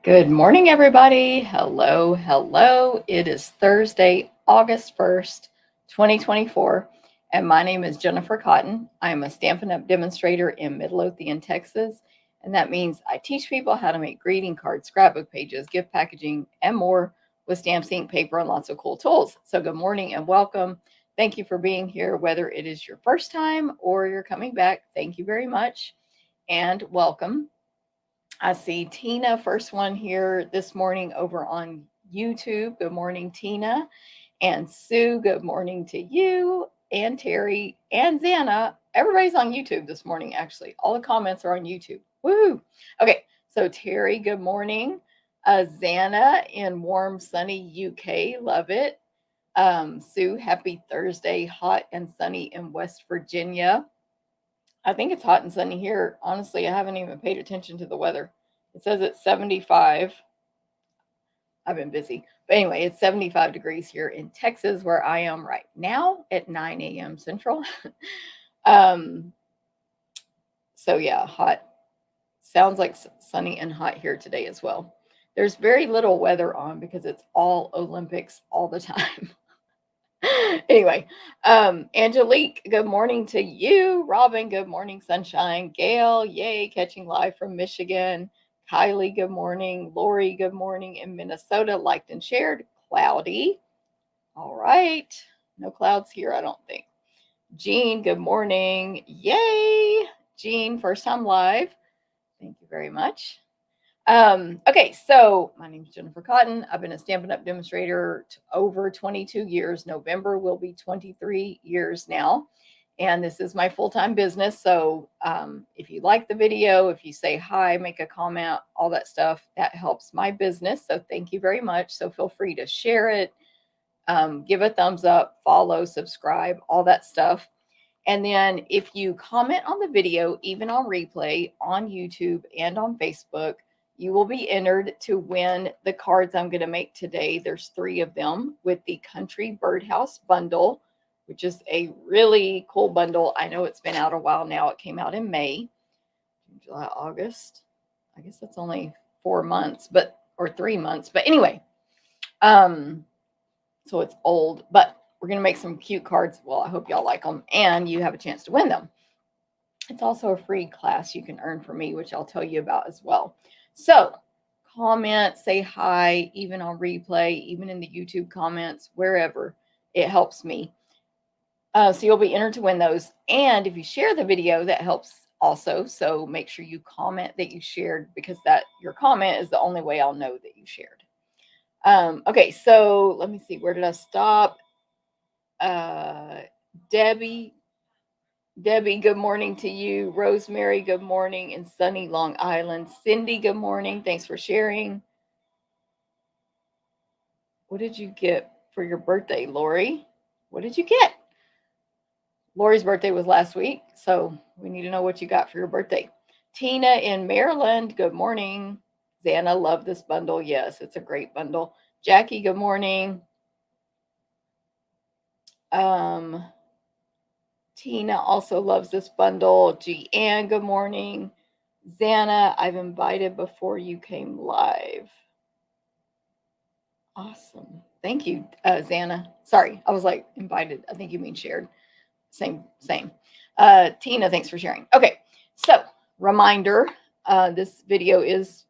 Good morning, everybody. Hello, hello. It is Thursday, August 1st, 2024, and my name is Jennifer Cotton. I am a Stampin' Up! Demonstrator in Midlothian, Texas, and that means I teach people how to make greeting cards, scrapbook pages, gift packaging, and more with stamps, ink, paper, and lots of cool tools. So, good morning and welcome. Thank you for being here, whether it is your first time or you're coming back. Thank you very much and welcome. I see Tina, first one here this morning over on YouTube. Good morning, Tina. And Sue, good morning to you. And Terry and Xana. Everybody's on YouTube this morning, actually. All the comments are on YouTube. Woo! Okay, so Terry, good morning. Xana in warm, sunny UK. Love it. Sue, happy Thursday. Hot and sunny in West Virginia. I think it's hot and sunny here. Honestly, I haven't even paid attention to the weather. It says it's 75. I've been busy. But anyway, it's 75 degrees here in Texas, where I am right now at 9 a.m. Central. um, so, yeah, hot. Sounds like sunny and hot here today as well. There's very little weather on because it's all Olympics all the time. Anyway, Angelique, good morning to you. Robin, good morning, sunshine. Gail, yay, catching live from Michigan. Kylie, good morning. Lori, good morning in Minnesota, liked and shared. Cloudy, all right. No clouds here, I don't think. Jean, good morning. Yay. Jean, first time live. Thank you very much. Okay, so my name is Jennifer Cotton. I've been a Stampin' Up! Demonstrator over 22 years. November will be 23 years now. And this is my full-time business. So if you like the video, if you say hi, make a comment, all that stuff, that helps my business. So thank you very much. So feel free to share it, give a thumbs up, follow, subscribe, all that stuff. And then if you comment on the video, even on replay on YouTube and on Facebook, you will be entered to win the cards I'm going to make today. There's 3 of them with the Country Birdhouse Bundle, which is a really cool bundle. I know it's been out a while now. It came out in May, July, August. I guess that's only 4 months, or 3 months. But anyway, so it's old, but we're going to make some cute cards. Well, I hope y'all like them and you have a chance to win them. It's also a free class you can earn from me, which I'll tell you about as well. So comment, say hi, even on replay, even in the YouTube comments, wherever. It helps me. So you'll be entered to win those. And if you share the video, that helps also. So make sure you comment that you shared, because that your comment is the only way I'll know that you shared. Okay, so let me see. Where did I stop? Debbie, good morning to you. Rosemary, good morning in sunny Long Island. Cindy, good morning. Thanks for sharing. What did you get for your birthday, Lori? What did you get? Lori's birthday was last week, so we need to know what you got for your birthday. Tina in Maryland, good morning. Xana, love this bundle. Yes, it's a great bundle. Jackie, good morning. Tina also loves this bundle. Jeanne, good morning. Xana, I've invited before you came live. Awesome. Thank you, Xana. Sorry, I was like invited. I think you mean shared. Same. Tina, thanks for sharing. Okay, so reminder, this video is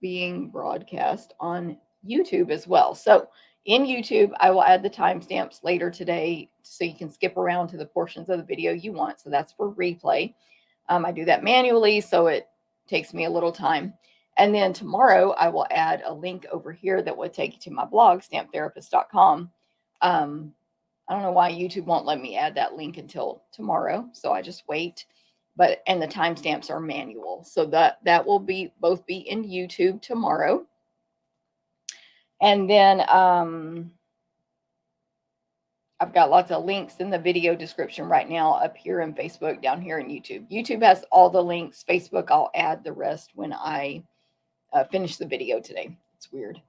being broadcast on YouTube as well. So in YouTube, I will add the timestamps later today so you can skip around to the portions of the video you want. So that's for replay. I do that manually, so it takes me a little time. And then tomorrow, I will add a link over here that will take you to my blog, stamptherapist.com. I don't know why YouTube won't let me add that link until tomorrow, so I just wait. And the timestamps are manual, so that will both be in YouTube tomorrow. And then I've got lots of links in the video description right now, up here in Facebook, down here in YouTube. YouTube has all the links. Facebook, I'll add the rest when I finish the video today. It's weird.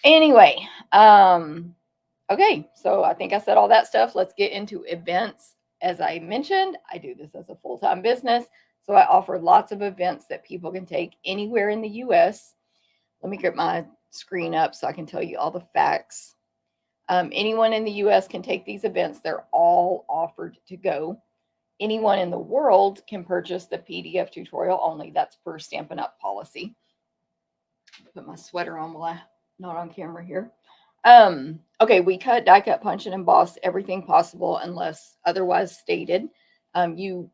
Anyway, okay, so I think I said all that stuff. Let's get into events. As I mentioned, I do this as a full-time business, so I offer lots of events that people can take anywhere in the U.S. let me get my screen up so I can tell you all the facts. Anyone in the U.S. can take these events. They're all offered to go. Anyone in the world can purchase the PDF tutorial only. That's per Stampin' Up policy. Put my sweater on while I'm not on camera here. Okay, we cut, die cut, punch, and emboss everything possible unless otherwise stated. You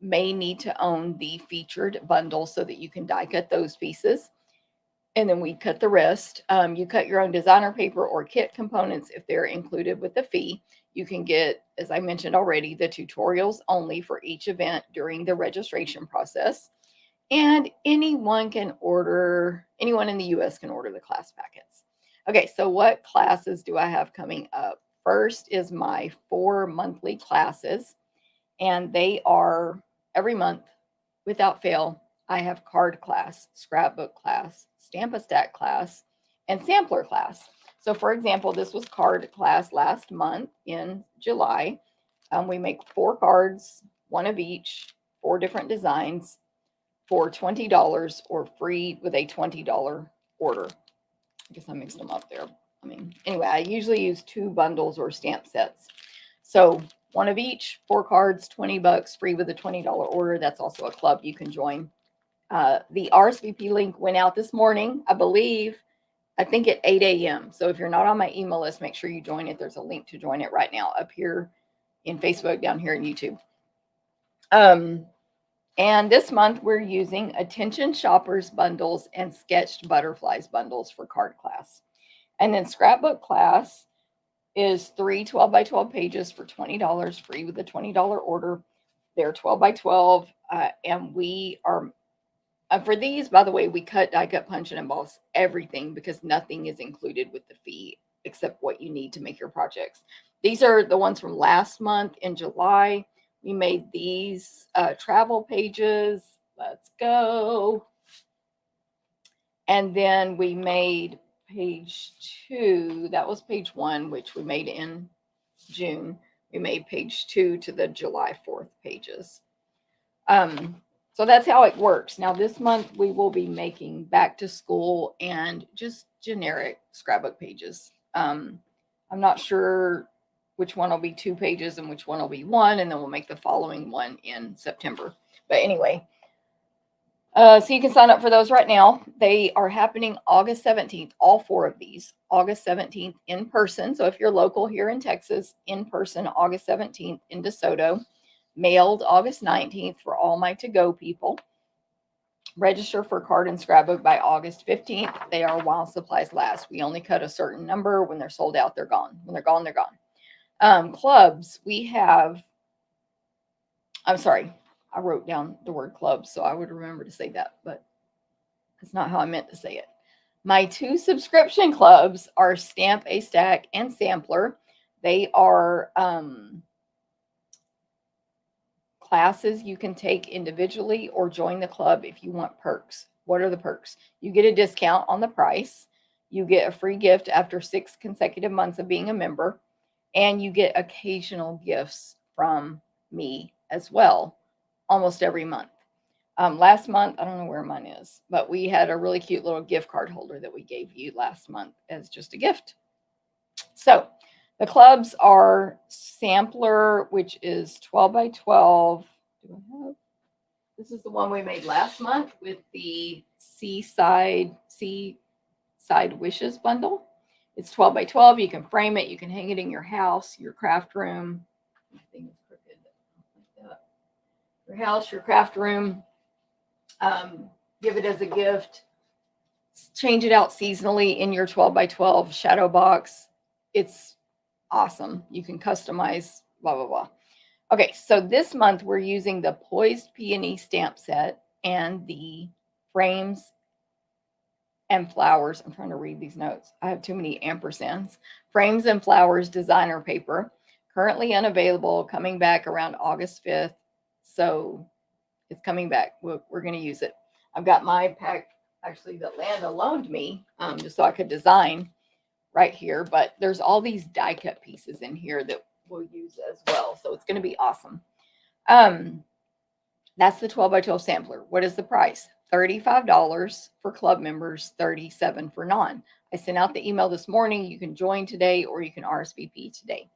may need to own the featured bundle so that you can die cut those pieces. And then we cut the rest. You cut your own designer paper or kit components if they're included with the fee. You can get, as I mentioned already, the tutorials only for each event during the registration process. And anyone in the US can order the class packets. Okay, so what classes do I have coming up? First is my 4 monthly classes, and they are every month without fail. I have card class, scrapbook class, stamp a stack class, and sampler class. So for example, this was card class last month in July. We make 4 cards, 1 of each, 4 different designs for $20 or free with a $20 order. I guess I mixed them up there. Anyway, I usually use 2 bundles or stamp sets. So 1 of each, 4 cards, $20, free with a $20 order. That's also a club you can join. The RSVP link went out this morning, I think at 8 a.m. So if you're not on my email list, make sure you join it. There's a link to join it right now up here in Facebook, down here in YouTube. And this month we're using Attention Shoppers bundles and Sketched Butterflies bundles for card class. And then scrapbook class is 3 12 by 12 pages for $20, free with a $20 order. They're 12 by 12. And we are, for these, by the way, we cut, die cut, punch, and emboss everything because nothing is included with the fee except what you need to make your projects. These are the ones from last month in July. We made these travel pages. Let's go. And then we made page 2. That was page 1, which we made in June. We made page 2 to the July 4th pages. So that's how it works. Now this month we will be making back to school and just generic scrapbook pages. I'm not sure which one will be 2 pages and which one will be 1, and then we'll make the following one in September. But anyway, so you can sign up for those right now. They are happening August 17th, all 4 of these, August 17th in person. So if you're local here in Texas, in person, August 17th in DeSoto, mailed August 19th for all my to-go people. Register for card and scrapbook by August 15th. They are while supplies last. We only cut a certain number. When they're sold out, they're gone. When they're gone, they're gone. Clubs, we have, I'm sorry, I wrote down the word clubs, so I would remember to say that, but that's not how I meant to say it. My 2 subscription clubs are Stamp a Stack and Sampler. They are classes you can take individually or join the club if you want perks. What are the perks? You get a discount on the price. You get a free gift after 6 consecutive months of being a member. And you get occasional gifts from me as well, almost every month. Last month, I don't know where mine is, but we had a really cute little gift card holder that we gave you last month as just a gift. So the clubs are Sampler, which is 12 by 12. This is the one we made last month with the Seaside Wishes bundle. It's 12 by 12. You can frame it. You can hang it in your house, your craft room. Your house, your craft room. Give it as a gift. Change it out seasonally in your 12 by 12 shadow box. It's awesome. You can customize, blah, blah, blah. Okay, so this month we're using the Poised Peony stamp set and the frames and flowers. I'm trying to read these notes. I have too many ampersands. Frames and flowers designer paper. Currently unavailable, coming back around August 5th. So it's coming back. We're going to use it. I've got my pack actually that Landa loaned me just so I could design right here. But there's all these die cut pieces in here that we'll use as well. So it's going to be awesome. That's the 12 by 12 sampler. What is the price? $35 for club members, $37 for non. I sent out the email this morning. You can join today or you can RSVP today.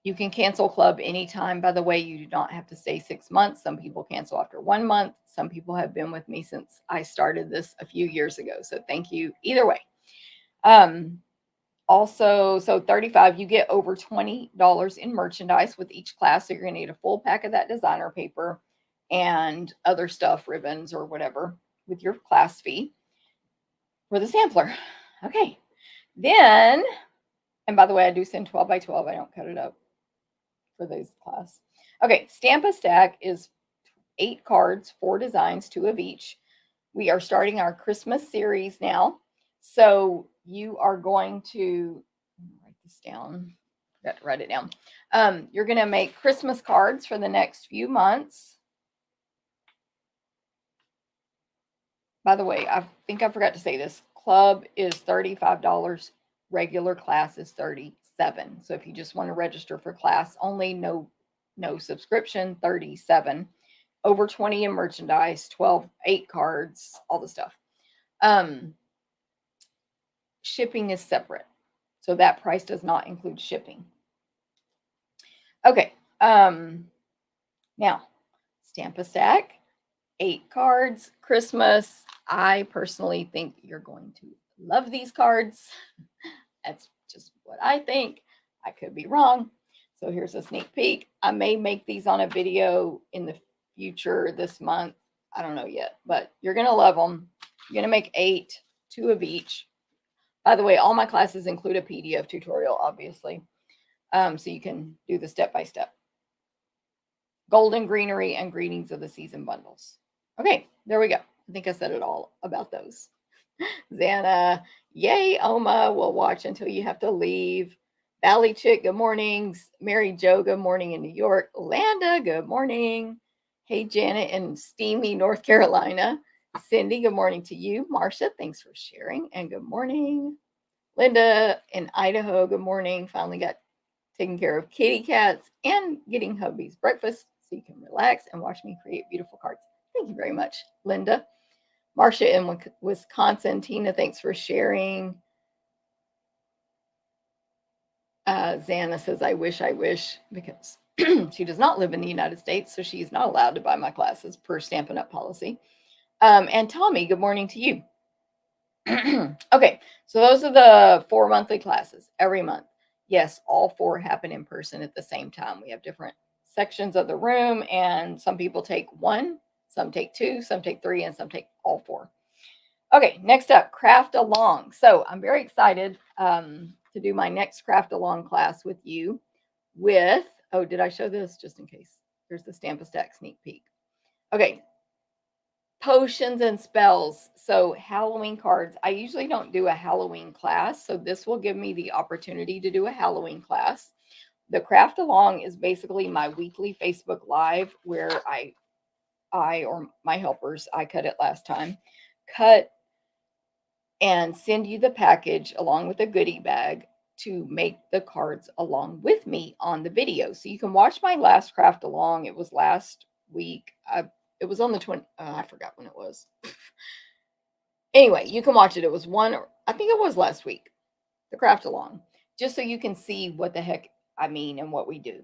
You can cancel club anytime. By the way, you do not have to stay 6 months. Some people cancel after 1 month. Some people have been with me since I started this a few years ago. So thank you either way. Also, so 35, you get over $20 in merchandise with each class. So you're going to need a full pack of that designer paper and other stuff, ribbons or whatever, with your class fee for the sampler. Okay. Then, and by the way, I do send 12 by 12. I don't cut it up for those class. Okay. Stamp a Stack is 8 cards, 4 designs, 2 of each. We are starting our Christmas series now. So you are going to write this down. Forgot to write it down. You're going to make Christmas cards for the next few months. By the way, I think I forgot to say this. Club is $35. Regular class is $37. So if you just want to register for class only, no subscription, $37. Over 20 in merchandise, 8 cards, all the stuff. Shipping is separate. So that price does not include shipping. Okay. Now, Stamp a Stack, 8 cards, Christmas. I personally think you're going to love these cards. That's just what I think. I could be wrong. So here's a sneak peek. I may make these on a video in the future this month. I don't know yet, but you're going to love them. You're going to make 8, 2 of each. By the way, all my classes include a PDF tutorial, obviously. So you can do the step-by-step. Golden Greenery and Greetings of the Season bundles. Okay, there we go. I think I said it all about those. Xana, yay, Oma, we'll watch until you have to leave. Valley Chick, good morning. Mary Jo, good morning in New York. Landa, good morning. Hey, Janet in steamy North Carolina. Cindy, good morning to you. Marcia, thanks for sharing and good morning. Linda in Idaho, good morning. Finally got taking care of kitty cats and getting hubby's breakfast so you can relax and watch me create beautiful cards. Thank you very much, Linda. Marcia in Wisconsin. Tina, thanks for sharing. Xana says, I wish, because she does not live in the United States, so she's not allowed to buy my classes per Stampin' Up policy. And Tommy, good morning to you. Okay, so those are the 4 monthly classes every month. Yes, all 4 happen in person at the same time. We have different sections of the room, and some people take 1, some take 2, some take 3, and some take all 4. Okay, next up, Craft Along. So I'm very excited to do my next Craft Along class with you with, oh, did I show this? Just in case. Here's the Stamp a Stack sneak peek. Okay, potions and spells. So Halloween cards. I usually don't do a Halloween class, so this will give me the opportunity to do a Halloween class. The Craft Along is basically my weekly Facebook Live where I or my helpers, I cut it last time, cut and send you the package along with a goodie bag to make the cards along with me on the video. So you can watch my last Craft Along. It was last week. It was on the 20th. I forgot when it was. Anyway, you can watch it. It was I think it was last week, the Craft Along, just so you can see what the heck I mean and what we do.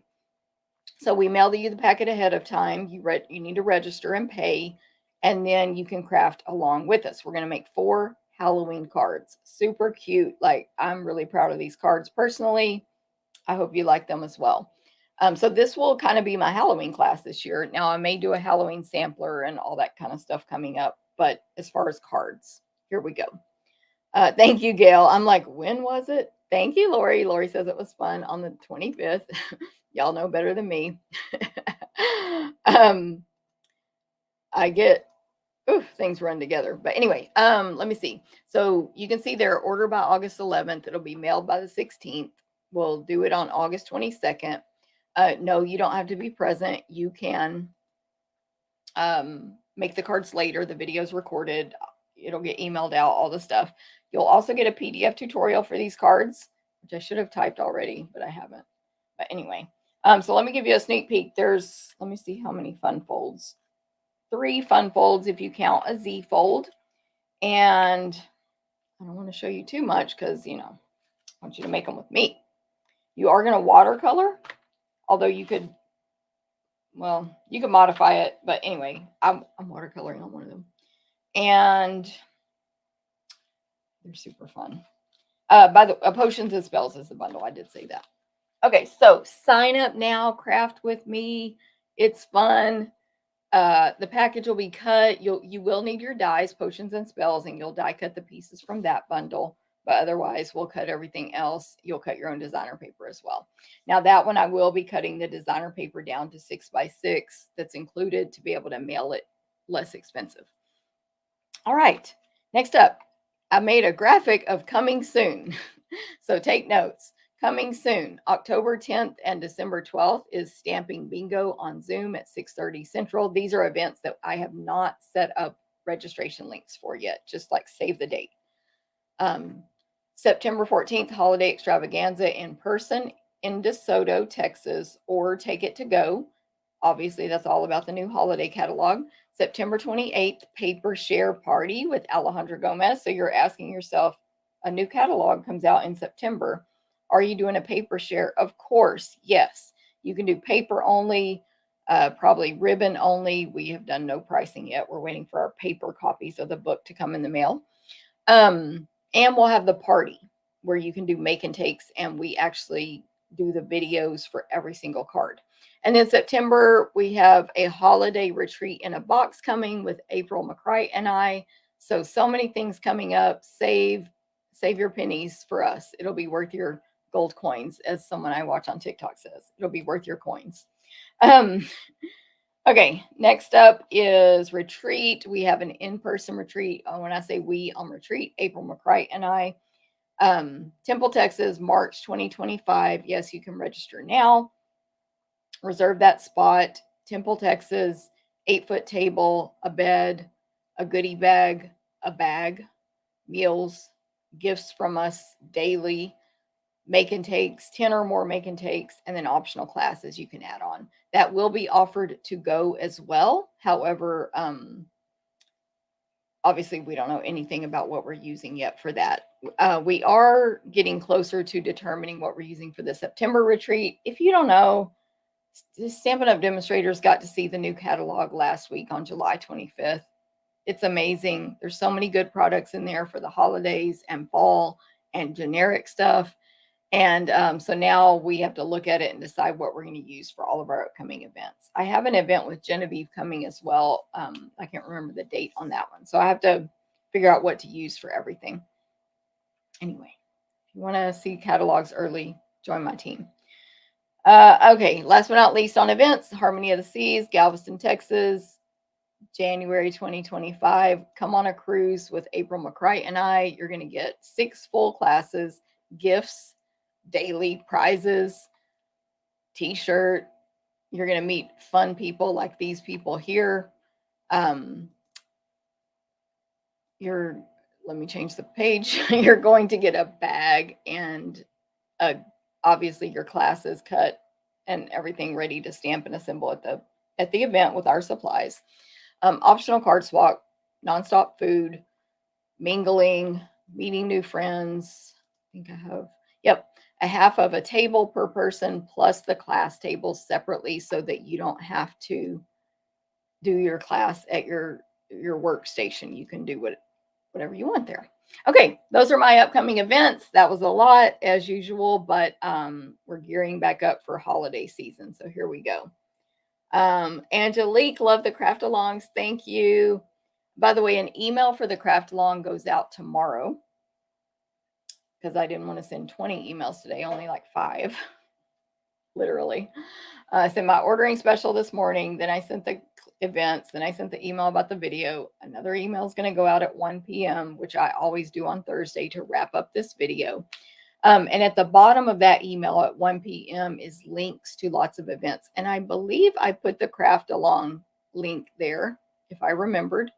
So we mail you the packet ahead of time. You need to register and pay, and then you can craft along with us. We're going to make 4 Halloween cards. Super cute. Like, I'm really proud of these cards personally. I hope you like them as well. So this will kind of be my Halloween class this year. Now, I may do a Halloween sampler and all that kind of stuff coming up, but as far as cards, here we go. Thank you, Gail. I'm like, when was it? Thank you, Lori. Lori says it was fun on the 25th. Y'all know better than me. I get things run together. But anyway, let me see. So you can see their order by August 11th. It'll be mailed by the 16th. We'll do it on August 22nd. No, you don't have to be present. You can make the cards later. The video's recorded. It'll get emailed out, all the stuff. You'll also get a PDF tutorial for these cards, which I should have typed already, but I haven't. But anyway, so let me give you a sneak peek. Let me see how many fun folds. 3 fun folds if you count a Z fold. And I don't want to show you too much because, I want you to make them with me. You are going to watercolor, although you could modify it. But anyway, I'm watercoloring on one of them. And they're super fun. By the Potions and Spells is the bundle. I did say that. Okay, so sign up now. Craft with me. It's fun. The package will be cut. You will need your dies, Potions and Spells, and you'll die cut the pieces from that bundle. But otherwise, we'll cut everything else. You'll cut your own designer paper as well. Now, that one, I will be cutting the designer paper down to 6x6. That's included to be able to mail it less expensive. All right, next up, I made a graphic of coming soon. So take notes. Coming soon, October 10th and December 12th is Stamping Bingo on Zoom at 6:30 Central. These are events that I have not set up registration links for yet, just like save the date. September 14th, Holiday Extravaganza in person in DeSoto, Texas, or Take It to Go. Obviously, that's all about the new holiday catalog. September 28th, Paper Share Party with Alejandra Gomez. So you're asking yourself, a new catalog comes out in September. Are you doing a paper share? Of course, yes. You can do paper only, probably ribbon only. We have done no pricing yet. We're waiting for our paper copies of the book to come in the mail. And we'll have the party where you can do make and takes, and we actually do the videos for every single card. And then September, we have a holiday retreat in a box coming with April McCright and I. So many things coming up. Save your pennies for us. It'll be worth your gold coins, as someone I watch on TikTok says. It'll be worth your coins. Okay, next up is retreat. We have an in-person retreat. When I say we, on retreat, April McCright and I. Temple, Texas, March 2025. Yes, you can register now. Reserve that spot. Temple, Texas, 8-foot table, a bed, a goodie bag, a bag, meals, gifts from us daily, make and takes, 10 or more make and takes, and then optional classes you can add on. That will be offered to go as well. However, obviously we don't know anything about what we're using yet for that. We are getting closer to determining what we're using for the September retreat. If you don't know, Stampin' Up! Demonstrators got to see the new catalog last week on July 25th. It's amazing. There's so many good products in there for the holidays and fall and generic stuff. And so now we have to look at it and decide what we're going to use for all of our upcoming events. I have an event with Genevieve coming as well. I can't remember the date on that one. So I have to figure out what to use for everything. Anyway, if you want to see catalogs early, join my team. Okay, last but not least on events, Harmony of the Seas, Galveston, Texas, January 2025. Come on a cruise with April McCright and I. You're going to get 6 full classes, gifts, daily prizes, t-shirt. You're going to meet fun people like these people here. Let me change the page. You're going to get a bag and obviously your class is cut and everything ready to stamp and assemble at the event with our supplies. Optional card swap, nonstop food, mingling, meeting new friends. I think I have, a half of a table per person plus the class tables separately so that you don't have to do your class at your workstation. You can do whatever you want there. Okay, those are my upcoming events. That was a lot as usual, but we're gearing back up for holiday season. So here we go. Angelique, love the craft alongs. Thank you. By the way, an email for the craft along goes out tomorrow because I didn't want to send 20 emails today, only like 5, literally. I sent my ordering special this morning. Then I sent the events. Then I sent the email about the video. Another email is going to go out at 1 p.m., which I always do on Thursday to wrap up this video. And at the bottom of that email at 1 p.m. is links to lots of events. And I believe I put the craft along link there, if I remembered.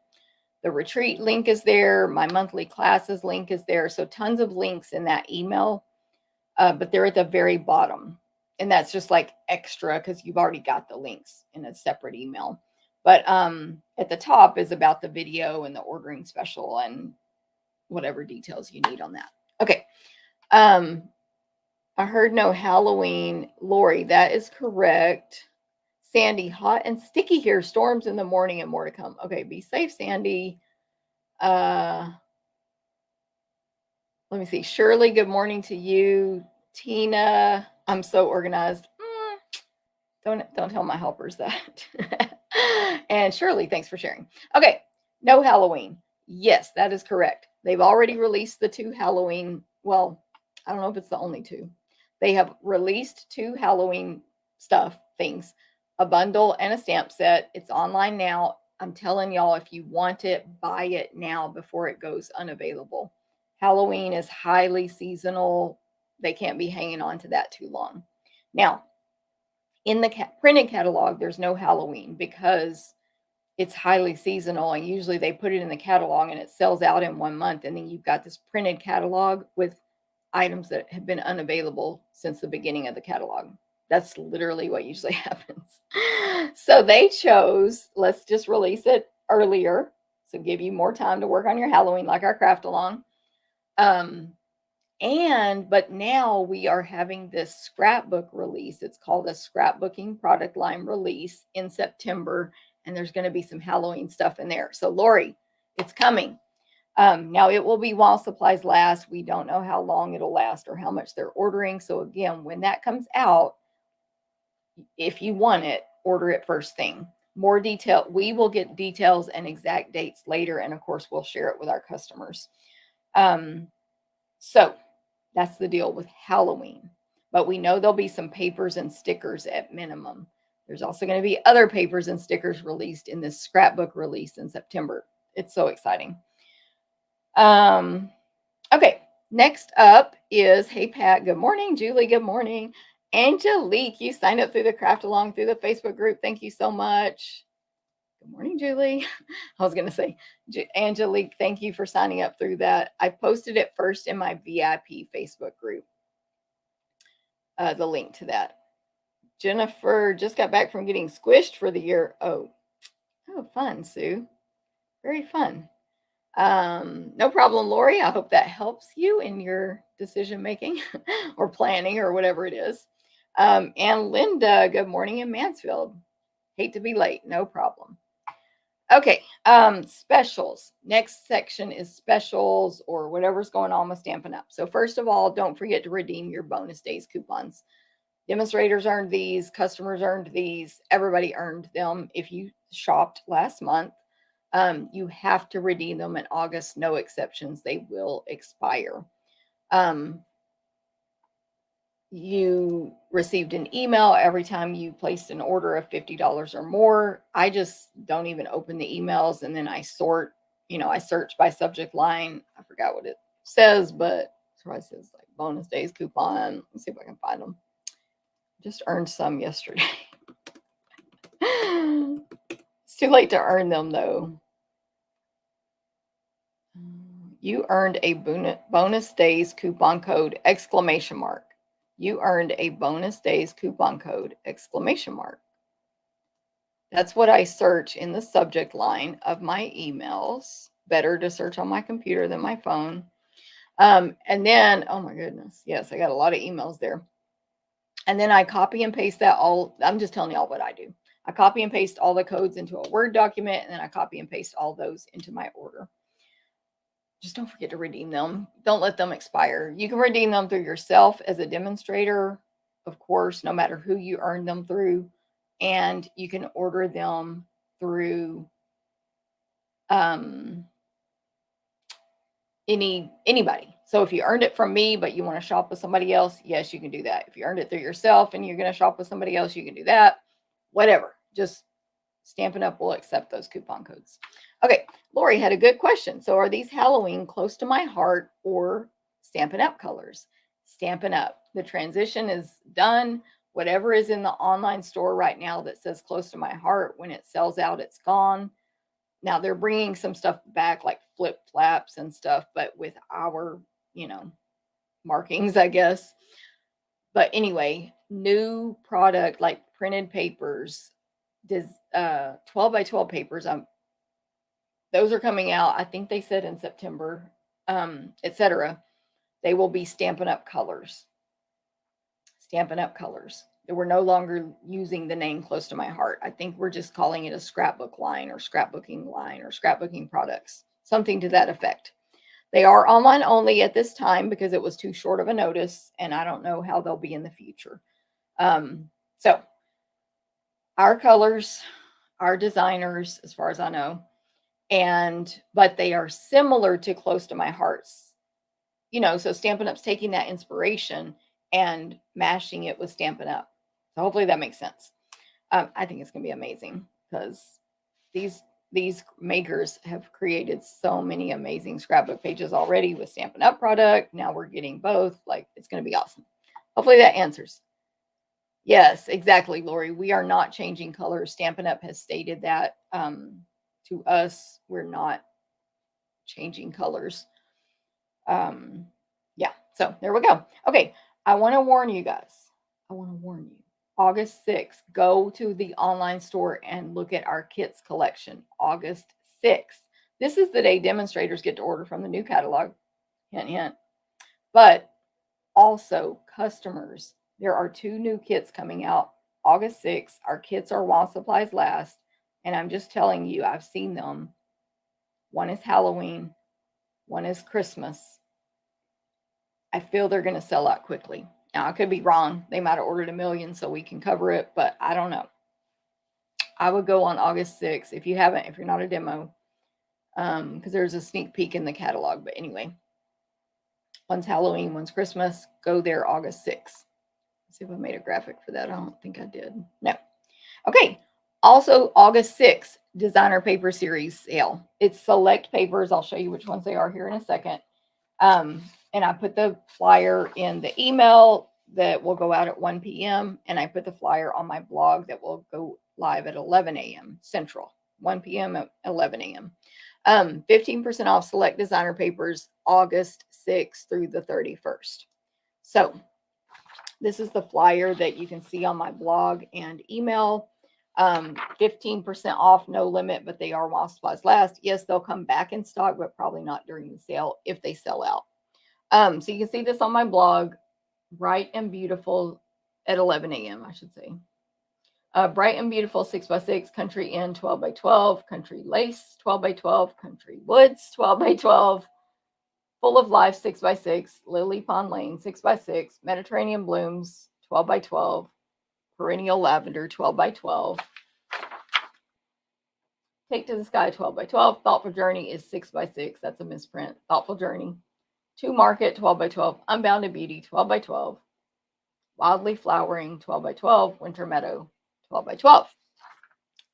The retreat link is there. My monthly classes link is there. So tons of links in that email, but they're at the very bottom. And that's just like extra because you've already got the links in a separate email. But at the top is about the video and the ordering special and whatever details you need on that. Okay. I heard no Halloween. Lori, that is correct. Sandy, hot and sticky here. Storms in the morning and more to come. Okay, be safe, Sandy. Let me see. Shirley, good morning to you. Tina, I'm so organized. Don't tell my helpers that. And Shirley, thanks for sharing. Okay, no Halloween. Yes, that is correct. They've already released the 2 Halloween. Well, I don't know if it's the only 2. They have released 2 Halloween things, a bundle and a stamp set. It's online now. I'm telling y'all, if you want it, buy it now before it goes unavailable. Halloween is highly seasonal. They can't be hanging on to that too long. Now, in the printed catalog, there's no Halloween because it's highly seasonal, and usually they put it in the catalog and it sells out in 1 month, and then you've got this printed catalog with items that have been unavailable since the beginning of the catalog. That's literally what usually happens. So they chose, let's just release it earlier, so give you more time to work on your Halloween, like our craft along. But now we are having this scrapbook release. It's called a scrapbooking product line release in September, and there's going to be some Halloween stuff in there. So Lori, it's coming. Now it will be while supplies last. We don't know how long it'll last or how much they're ordering. So again, when that comes out, if you want it, order it first thing. More detail. We will get details and exact dates later, and of course, we'll share it with our customers. So that's the deal with Halloween. But we know there'll be some papers and stickers at minimum. There's also going to be other papers and stickers released in this scrapbook release in September. It's so exciting. Okay, next up is, hey Pat, good morning. Julie, good morning. Angelique, you signed up through the Craft Along through the Facebook group. Thank you so much. Good morning, Julie. I was going to say, Angelique, thank you for signing up through that. I posted it first in my VIP Facebook group, the link to that. Jennifer just got back from getting squished for the year. Oh, fun, Sue. Very fun. No problem, Lori. I hope that helps you in your decision making or planning or whatever it is. And Linda, good morning in Mansfield. Hate to be late. No problem. Okay, specials. Next section is specials or whatever's going on with Stampin' Up. So first of all, don't forget to redeem your bonus days coupons. Demonstrators earned these, customers earned these, everybody earned them. If you shopped last month, you have to redeem them in August, no exceptions. They will expire. You received an email every time you placed an order of $50 or more. I just don't even open the emails, and then I sort, I search by subject line. I forgot what it says, but it says like bonus days coupon. Let's see if I can find them. Just earned some yesterday. It's too late to earn them though. You earned a bonus days coupon code, exclamation mark. You earned a bonus days coupon code, exclamation mark. That's what I search in the subject line of my emails. Better to search on my computer than my phone. And then, oh my goodness. Yes, I got a lot of emails there. And then I copy and paste that all. I'm just telling y'all what I do. I copy and paste all the codes into a Word document, and then I copy and paste all those into my order. Just don't forget to redeem them. Don't let them expire. You can redeem them through yourself as a demonstrator, of course, no matter who you earn them through. And you can order them through anybody. So if you earned it from me, but you want to shop with somebody else, yes, you can do that. If you earned it through yourself and you're going to shop with somebody else, you can do that. Whatever. Just Stampin' Up will accept those coupon codes. Okay, Lori had a good question. So are these Halloween close to my heart or Stampin' Up colors? Stampin' Up. The transition is done. Whatever is in the online store right now that says close to my heart, when it sells out, it's gone. Now they're bringing some stuff back like flip flaps and stuff, but with our, markings, I guess. But anyway, new product like printed papers, 12 by 12 papers. Those are coming out. I think they said in September, etc. They will be Stampin' Up colors. Stampin' Up colors. We're no longer using the name Close to My Heart. I think we're just calling it a scrapbook line or scrapbooking products, something to that effect. They are online only at this time because it was too short of a notice, and I don't know how they'll be in the future. So our colors, our designers, as far as I know, but they are similar to Close to My Heart's. So Stampin' Up's taking that inspiration and mashing it with Stampin' Up. So hopefully that makes sense. I think it's going to be amazing because these makers have created so many amazing scrapbook pages already with Stampin' Up product. Now we're getting both. Like, it's going to be awesome. Hopefully that answers. Yes, exactly, Lori. We are not changing colors. Stampin' Up has stated that to us. We're not changing colors. Yeah, so there we go. Okay, I want to warn you guys. August 6th, go to the online store and look at our kits collection. August 6th. This is the day demonstrators get to order from the new catalog. Hint, hint. But also, customers, there are 2 new kits coming out August 6th. Our kits are while supplies last. And I'm just telling you, I've seen them. One is Halloween, one is Christmas. I feel they're going to sell out quickly. Now, I could be wrong. They might have ordered 1 million so we can cover it, but I don't know. I would go on August 6th if you're not a demo, because there's a sneak peek in the catalog. But anyway, one's Halloween, one's Christmas. Go there August 6th. Let's see if I made a graphic for that. I don't think I did. No. Okay. Also, August 6th, designer paper series sale. It's select papers. I'll show you which ones they are here in a second. And I put the flyer in the email that will go out at 1 p.m. And I put the flyer on my blog that will go live at 11 a.m. Central, 1 p.m. at 11 a.m. 15% off select designer papers, August 6th through the 31st. So this is the flyer that you can see on my blog and email. 15% off, no limit, but they are while supplies last. Yes, they'll come back in stock, but probably not during the sale if they sell out. So you can see this on my blog, Bright and Beautiful at 11 a.m., I should say. Bright and Beautiful 6x6, Country Inn 12 by 12, Country Lace 12 by 12, Country Woods 12 by 12, Full of Life 6x6, Lily Pond Lane 6x6, Mediterranean Blooms 12 by 12, Perennial Lavender 12 by 12, Take to the Sky 12 by 12, Thoughtful Journey is 6x6, that's a misprint, Thoughtful Journey, To Market 12 by 12, Unbounded Beauty 12 by 12, Wildly Flowering 12 by 12, Winter Meadow 12 by 12.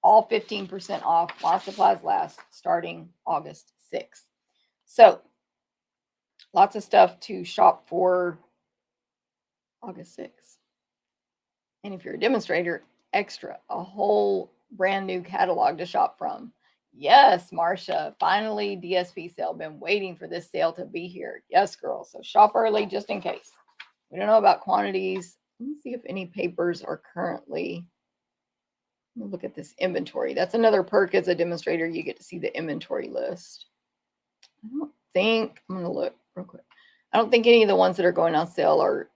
All 15% off while supplies last, starting August 6th. So, lots of stuff to shop for August 6th. And if you're a demonstrator, extra, a whole brand new catalog to shop from. Yes, Marcia, finally DSP sale. Been waiting for this sale to be here. Yes, girl. So shop early just in case. We don't know about quantities. Let me see if any papers are currently. Let me look at this inventory. That's another perk as a demonstrator. You get to see the inventory list. I don't think, I'm going to look real quick. I don't think any of the ones that are going on sale are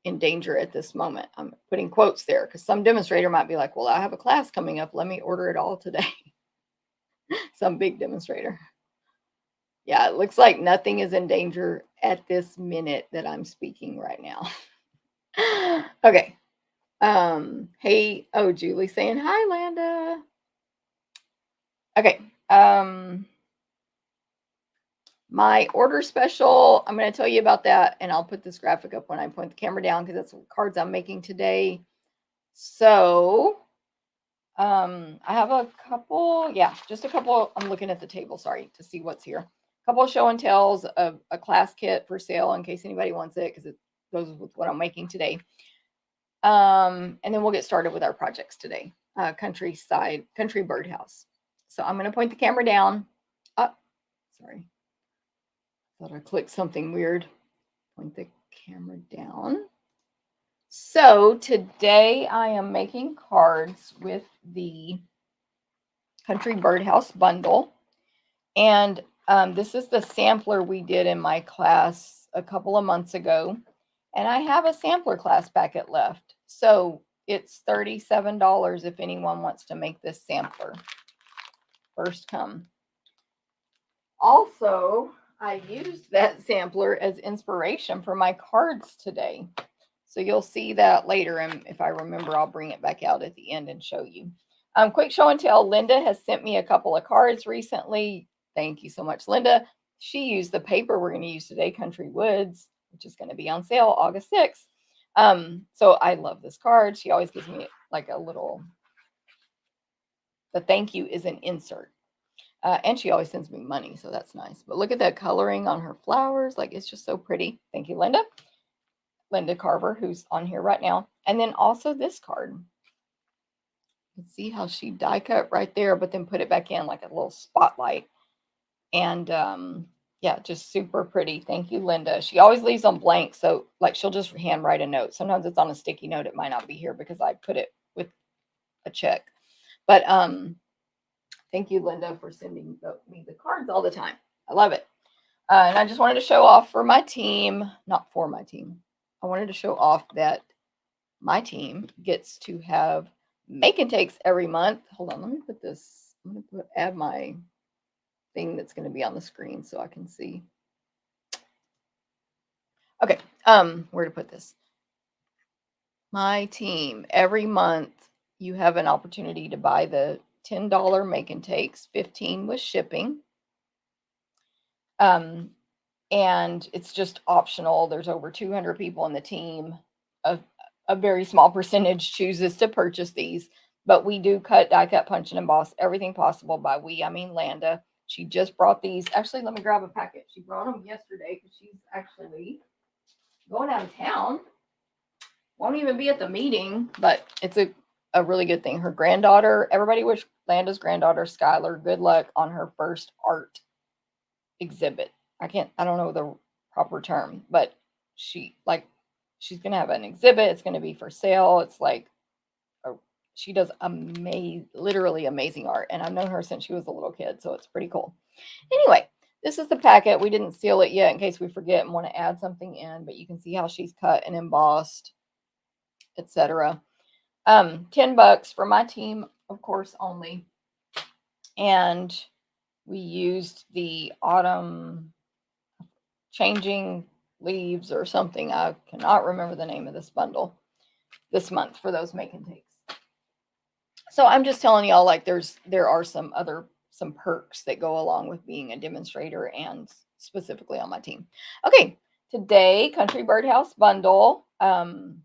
in danger at this moment. I'm putting quotes there because some demonstrator might be like, well, I have a class coming up. Let me order it all today. Some big demonstrator. Yeah, it looks like nothing is in danger at this minute that I'm speaking right now. Okay. Hey, oh, Julie's saying hi, Landa. Okay. My order special, I'm going to tell you about that, and I'll put this graphic up when I point the camera down because that's the cards I'm making today. So, I have a couple, just a couple. I'm looking at the table, sorry, to see what's here. A couple of show and tells of a class kit for sale in case anybody wants it because it goes with what I'm making today. And then we'll get started with our projects today. Country Birdhouse. So I'm going to point the camera down. Sorry. Thought I clicked something weird. Point the camera down. So today I am making cards with the Country Birdhouse Bundle. And this is the sampler we did in my class a couple of months ago. And I have a sampler class packet left. So it's $37 if anyone wants to make this sampler. First come. Also, I used that sampler as inspiration for my cards today. So you'll see that later, and if I remember, I'll bring it back out at the end and show you. Quick show and tell. Linda has sent me a couple of cards recently. Thank you so much, Linda. She used the paper we're going to use today, Country Woods, which is going to be on sale August 6th. So I love this card. She always gives me like a little, the thank you is an insert. And she always sends me money, so that's nice. But look at that coloring on her flowers. Like, it's just so pretty. Thank you, Linda. Linda Carver, who's on here right now. And then also this card. You can see how she die cut right there, but then put it back in like a little spotlight. And yeah, just super pretty. Thank you, Linda. She always leaves them blank, so like she'll just handwrite a note. Sometimes it's on a sticky note. It might not be here because I put it with a check. But thank you, Linda, for sending me the cards all the time. I love it. And I just wanted to show off for my team, not for my team. I wanted to show off that my team gets to have make and takes every month. Hold on, let me put this. I'm going to add my thing that's going to be on the screen so I can see. Okay, where to put this? My team, every month you have an opportunity to buy the $10 make and takes, 15 with shipping. And it's just optional. There's over 200 people on the team. A very small percentage chooses to purchase these, but we do cut, die cut, punch, and emboss everything possible. By we, I mean Landa. She just brought these. Actually, let me grab a packet. She brought them yesterday because she's actually going out of town. Won't even be at the meeting, but it's a really good thing. Her granddaughter, everybody wish Landa's granddaughter, Skylar, good luck on her first art exhibit. I don't know the proper term, but she's going to have an exhibit. It's going to be for sale. It's like, she does literally amazing art. And I've known her since she was a little kid. So it's pretty cool. Anyway, this is the packet. We didn't seal it yet in case we forget and want to add something in, but you can see how she's cut and embossed, etc. $10 for my team, of course, only. And we used the autumn changing leaves or something. I cannot remember the name of this bundle this month for those make and takes. So I'm just telling y'all, like, there are some perks that go along with being a demonstrator and specifically on my team. Okay, today, Country Birdhouse Bundle. I'm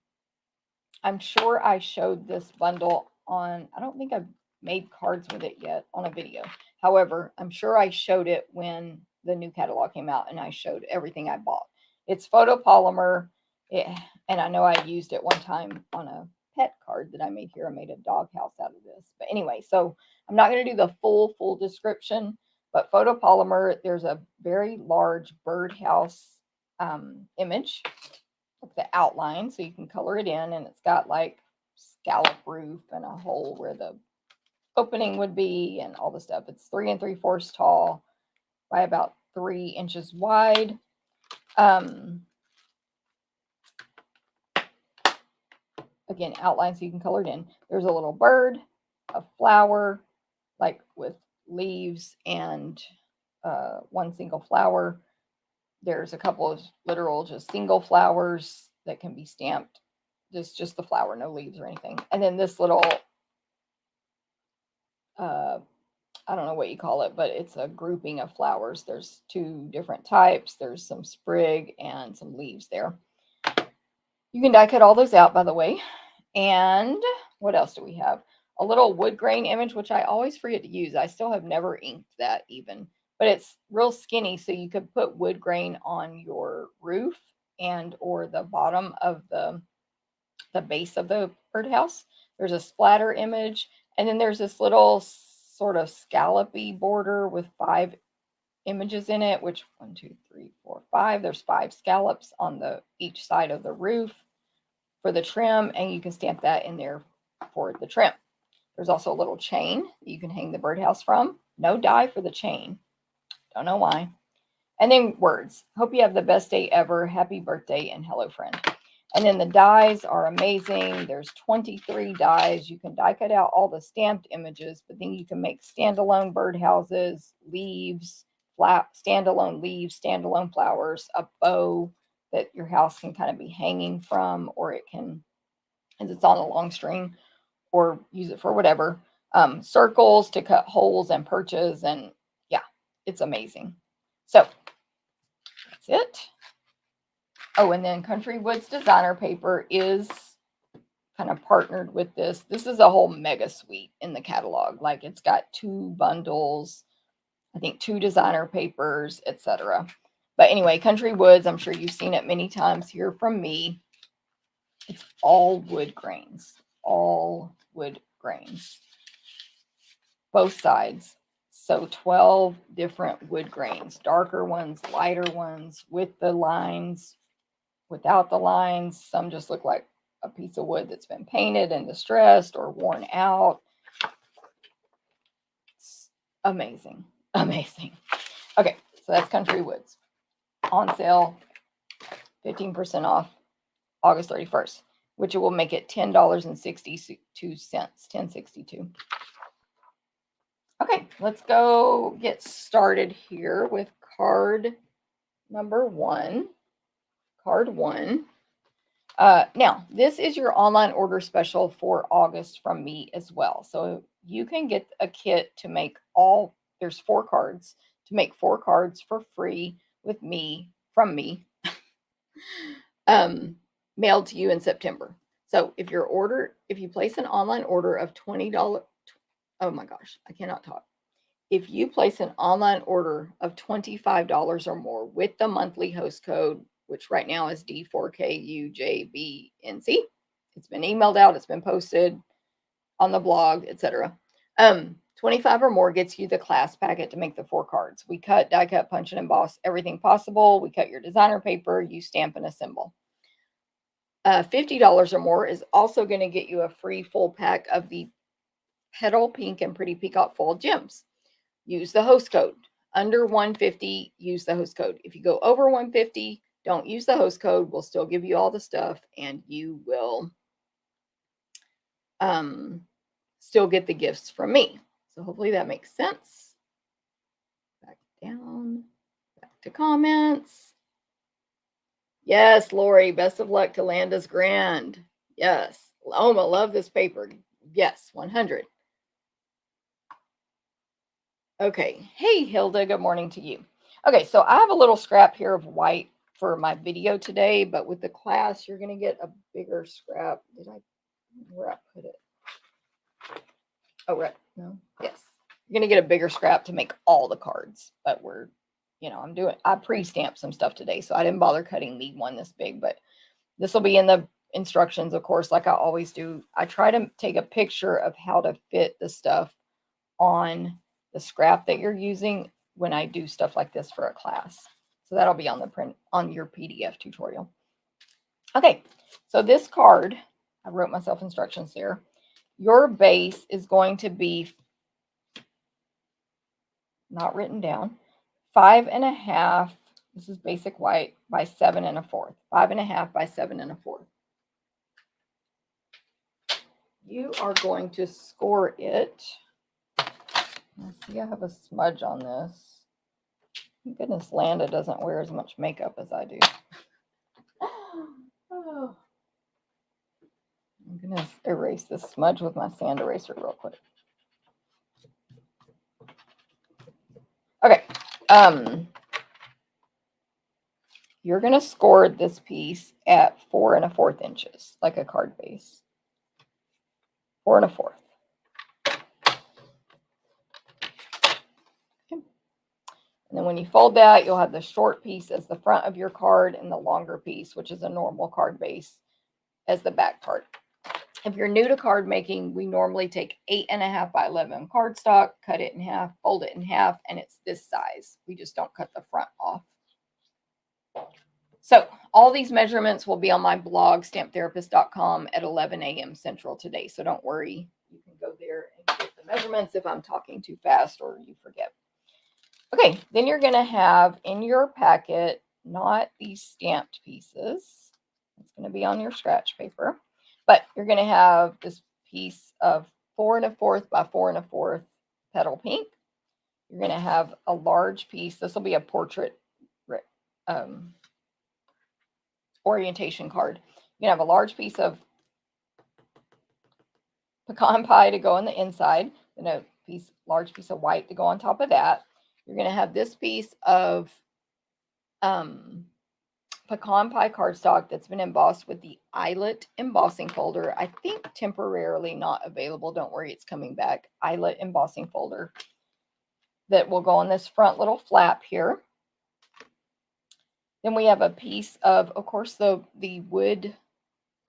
sure I showed this bundle on, I don't think I've made cards with it yet on a video. However, I'm sure I showed it when the new catalog came out and I showed everything I bought. It's photopolymer, and I know I used it one time on a pet card that I made here. I made a doghouse out of this. But anyway, so I'm not going to do the full description, but photopolymer, there's a very large birdhouse image, the outline, so you can color it in, and it's got like scallop roof and a hole where the opening would be and all the stuff. It's 3 3/4 tall by about 3 inches wide. Again, outline so you can color it in. There's a little bird, a flower, like with leaves and one single flower. There's a couple of literal just single flowers that can be stamped. Just the flower, no leaves or anything. And then this little, I don't know what you call it, but it's a grouping of flowers. There's 2 different types. There's some sprig and some leaves there. You can die cut all those out, by the way. And what else do we have? A little wood grain image, which I always forget to use. I still have never inked that even, but it's real skinny. So you could put wood grain on your roof and or the bottom of the base of the birdhouse. There's a splatter image. And then there's this little sort of scallopy border with 5 images in it, which 1, 2, 3, 4, 5. There's 5 scallops on each side of the roof. for the trim, and you can stamp that in there for the trim. There's also a little chain you can hang the birdhouse from. No die for the chain. Don't know why. And then words. Hope you have the best day ever. Happy birthday and hello, friend. And then the dies are amazing. There's 23 dies. You can die cut out all the stamped images, but then you can make standalone birdhouses, leaves, standalone leaves, standalone flowers, a bow that your house can kind of be hanging from, or it can, as it's on a long string, or use it for whatever. Circles to cut holes and perches, and yeah, it's amazing. So that's it. Oh, and then Country Woods designer paper is kind of partnered with this. This is a whole mega suite in the catalog. Like, it's got 2 bundles, I think 2 designer papers, etc. But anyway, Country Woods, I'm sure you've seen it many times here from me. It's all wood grains, all wood grains, both sides. So 12 different wood grains, darker ones, lighter ones, with the lines, without the lines. Some just look like a piece of wood that's been painted and distressed or worn out. It's amazing. Amazing. Okay, so that's Country Woods. On sale, 15% off, August 31st, which will make it $10.62, $10.62. Okay, let's go get started here with card number 1. Card 1. Now, this is your online order special for August from me as well. So you can get a kit to make there's 4 cards, to make 4 cards for free with me, from me, mailed to you in September. So if you place an online order of $20, oh my gosh, I cannot talk. If you place an online order of $25 or more with the monthly host code, which right now is D4KUJBNC, it's been emailed out, it's been posted on the blog, etc. 25 or more gets you the class packet to make the 4 cards. We cut, die cut, punch and emboss everything possible. We cut your designer paper, you stamp and assemble. $50 or more is also going to get you a free full pack of the Petal, Pink, and Pretty Peacock foil gems. Use the host code. Under 150, use the host code. If you go over 150, don't use the host code. We'll still give you all the stuff, and you will still get the gifts from me. So hopefully that makes sense. Back down, back to comments. Yes, Lori, best of luck to Landa's Grand. Yes. Loma, love this paper. Yes, 100. Okay. Hey, Hilda, good morning to you. Okay, so I have a little scrap here of white for my video today, but with the class, you're going to get a bigger scrap. Where I put it? Oh, right. No. Yes. You're going to get a bigger scrap to make all the cards, but I pre-stamped some stuff today, so I didn't bother cutting the one this big, but this will be in the instructions, of course, like I always do. I try to take a picture of how to fit the stuff on the scrap that you're using when I do stuff like this for a class. So that'll be on the print, on your PDF tutorial. Okay, so this card, I wrote myself instructions there. Your base is going to be, not written down, 5.5. This is basic white by 7 1/4. 5.5 by 7 1/4. You are going to score it. Let's see, I have a smudge on this. Thank goodness Landa doesn't wear as much makeup as I do. Oh. I'm going to erase this smudge with my sand eraser real quick. Okay. You're going to score this piece at 4 1/4 inches, like a card base. 4 1/4. Okay. And then when you fold that, you'll have the short piece as the front of your card and the longer piece, which is a normal card base, as the back part. If you're new to card making, we normally take 8.5 by 11 cardstock, cut it in half, fold it in half, and it's this size. We just don't cut the front off. So all these measurements will be on my blog, stamptherapist.com, at 11 a.m. Central today. So don't worry. You can go there and get the measurements if I'm talking too fast or you forget. Okay, then you're going to have in your packet, not these stamped pieces. It's going to be on your scratch paper. But you're going to have this piece of 4 1/4 by 4 1/4 petal pink. You're going to have a large piece. This will be a portrait orientation card. You're going to have a large piece of pecan pie to go on the inside, and a large piece of white to go on top of that. You're going to have this piece of pecan pie cardstock that's been embossed with the eyelet embossing folder. I think temporarily not available. Don't worry, it's coming back. Eyelet embossing folder that will go on this front little flap here. Then we have a piece of course, the wood,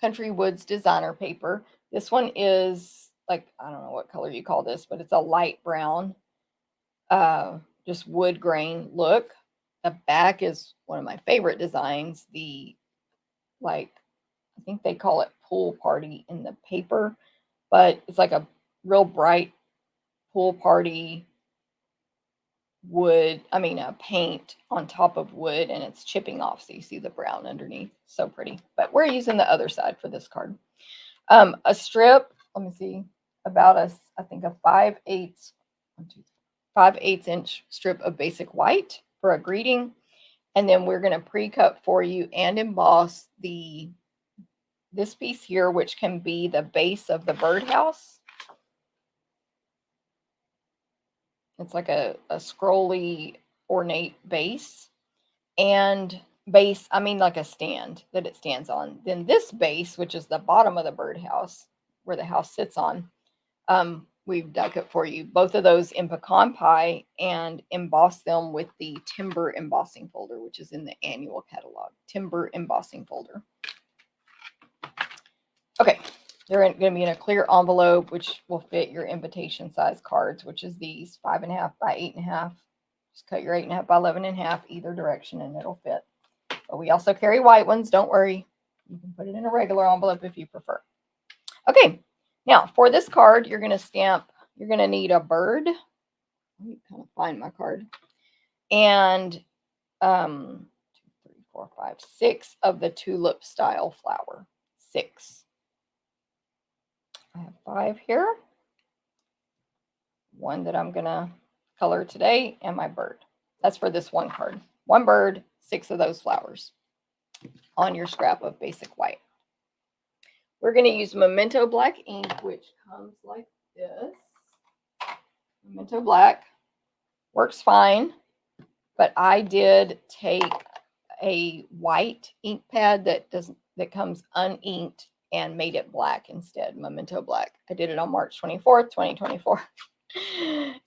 Country Woods designer paper. This one is like, I don't know what color you call this, but it's a light brown, just wood grain look. The back is one of my favorite designs. I think they call it pool party in the paper, but it's like a real bright pool party wood, paint on top of wood, and it's chipping off. So you see the brown underneath. So pretty. But we're using the other side for this card. A strip, let me see, about I think a 5/8 inch strip of basic white for a greeting. And then we're going to pre-cut for you and emboss this piece here, which can be the base of the birdhouse. It's like a scrolly, ornate base. And base, like a stand that it stands on. Then this base, which is the bottom of the birdhouse, where the house sits on, we've die cut for you. Both of those in pecan pie and emboss them with the timber embossing folder, which is in the annual catalog. Timber embossing folder. Okay, they're going to be in a clear envelope, which will fit your invitation size cards, which is these 5.5 by 8.5. Just cut your 8.5 by 11.5 either direction, and it'll fit. But we also carry white ones. Don't worry. You can put it in a regular envelope if you prefer. Okay, now for this card, you're going to need a bird. Let me kind of find my card. And 2, 3, 4, 5, 6 of the tulip style flower. 6. I have 5 here. One that I'm going to color today, and my bird. That's for this one card. 1 bird, 6 of those flowers on your scrap of basic white. We're going to use Memento Black ink, which comes like this. Memento Black works fine, but I did take a white ink pad that comes uninked and made it black instead, Memento Black. I did it on March 24th, 2024.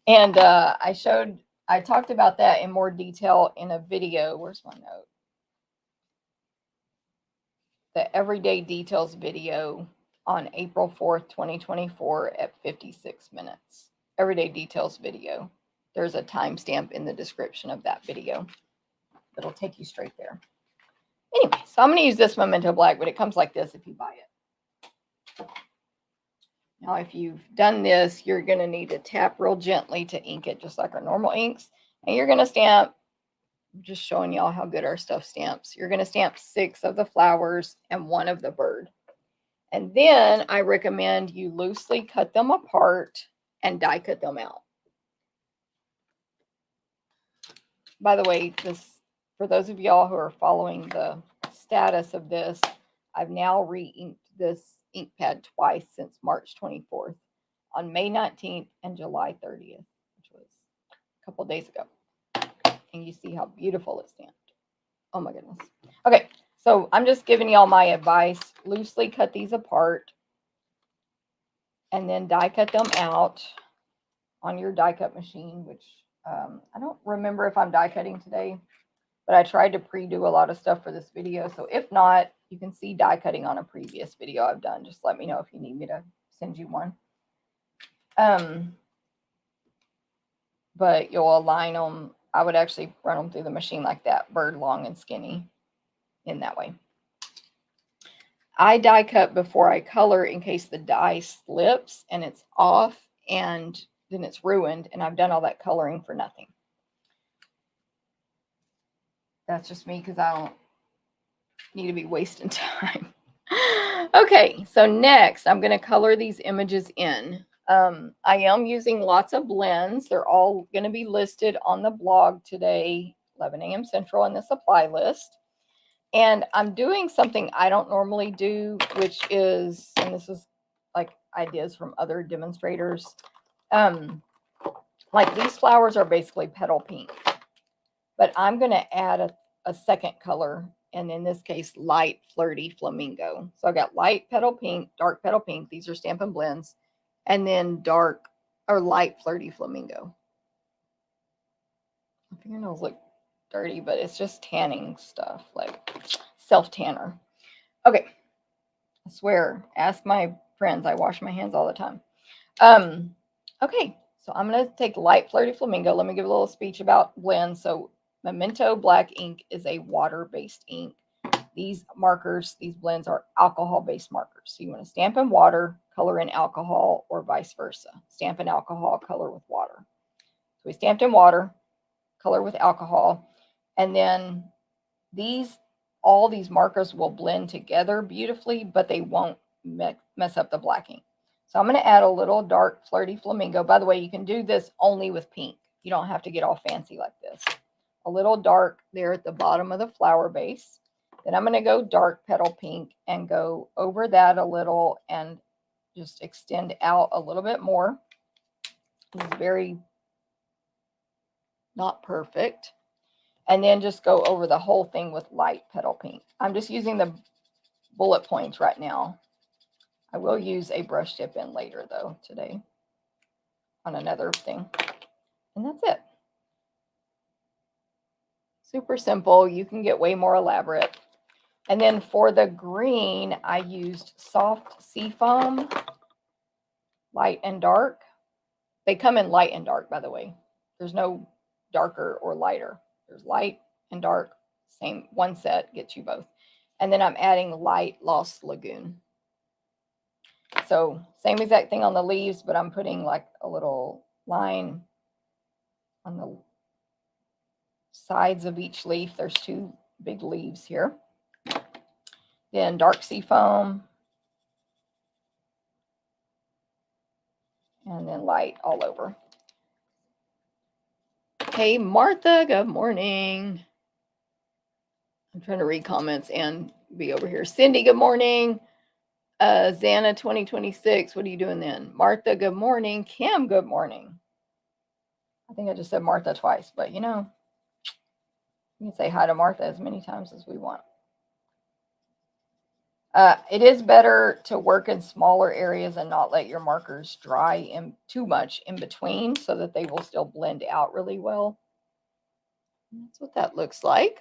And I talked about that in more detail in a video. Where's my note? The Everyday Details video on April 4th, 2024 at 56 minutes. Everyday Details video. There's a timestamp in the description of that video that'll take you straight there. Anyway, so I'm going to use this Memento Black, but it comes like this if you buy it. Now, if you've done this, you're going to need to tap real gently to ink it, just like our normal inks. And you're going to stamp, I'm just showing y'all how good our stuff stamps. You're going to stamp 6 of the flowers and 1 of the bird. And then I recommend you loosely cut them apart and die cut them out. By the way, for those of y'all who are following the status of this, I've now re-inked this ink pad twice since March 24th, on May 19th and July 30th, which was a couple days ago. And you see how beautiful it stamped. Oh my goodness. Okay, so I'm just giving y'all my advice. Loosely cut these apart and then die cut them out on your die cut machine, which I don't remember if I'm die cutting today, but I tried to pre-do a lot of stuff for this video. So if not, you can see die cutting on a previous video I've done. Just let me know if you need me to send you one. But you'll align them. I would actually run them through the machine like that, bird long and skinny. in that way. I die cut before I color in case the die slips and it's off and then it's ruined and I've done all that coloring for nothing. That's just me because I don't need to be wasting time. Okay, so next I'm going to color these images in. I am using lots of blends. They're all going to be listed on the blog today, 11 a.m. Central, in the supply list. And I'm doing something I don't normally do, which is, and this is like ideas from other demonstrators. Like these flowers are basically petal pink, but I'm going to add a second color, and in this case, light flirty flamingo. So I got light petal pink, dark petal pink. These are Stampin' Blends, and then dark or light flirty flamingo. My fingernails look dirty, but it's just tanning stuff, like self-tanner. Okay, I swear, ask my friends, I wash my hands all the time. Okay, so I'm going to take light flirty flamingo. Let me give a little speech about blends. So Memento black ink is a water-based ink. These markers, these blends are alcohol-based markers. So you want to stamp in water, color in alcohol, or vice versa. Stamp in alcohol, color with water. So we stamped in water, color with alcohol, and then all these markers will blend together beautifully, but they won't mess up the black ink. So I'm going to add a little dark flirty flamingo. By the way, you can do this only with pink. You don't have to get all fancy like this. A little dark there at the bottom of the flower base. Then I'm going to go dark petal pink and go over that a little and just extend out a little bit more. This is very not perfect. And then just go over the whole thing with light petal pink. I'm just using the bullet points right now. I will use a brush tip in later though today on another thing. And that's it. Super simple. You can get way more elaborate. And then for the green, I used soft seafoam, light and dark. They come in light and dark, by the way. There's no darker or lighter. There's light and dark. Same one set gets you both. And then I'm adding light Lost Lagoon. So same exact thing on the leaves, but I'm putting like a little line on the sides of each leaf. There's two big leaves here. Then dark seafoam. And then light all over. Hey, Martha, good morning. I'm trying to read comments and be over here. Cindy, good morning. Xana 2026, what are you doing then? Martha, good morning. Kim, good morning. I think I just said Martha twice, but you know, you can say hi to Martha as many times as we want. It is better to work in smaller areas and not let your markers dry in too much in between so that they will still blend out really well. And that's what that looks like.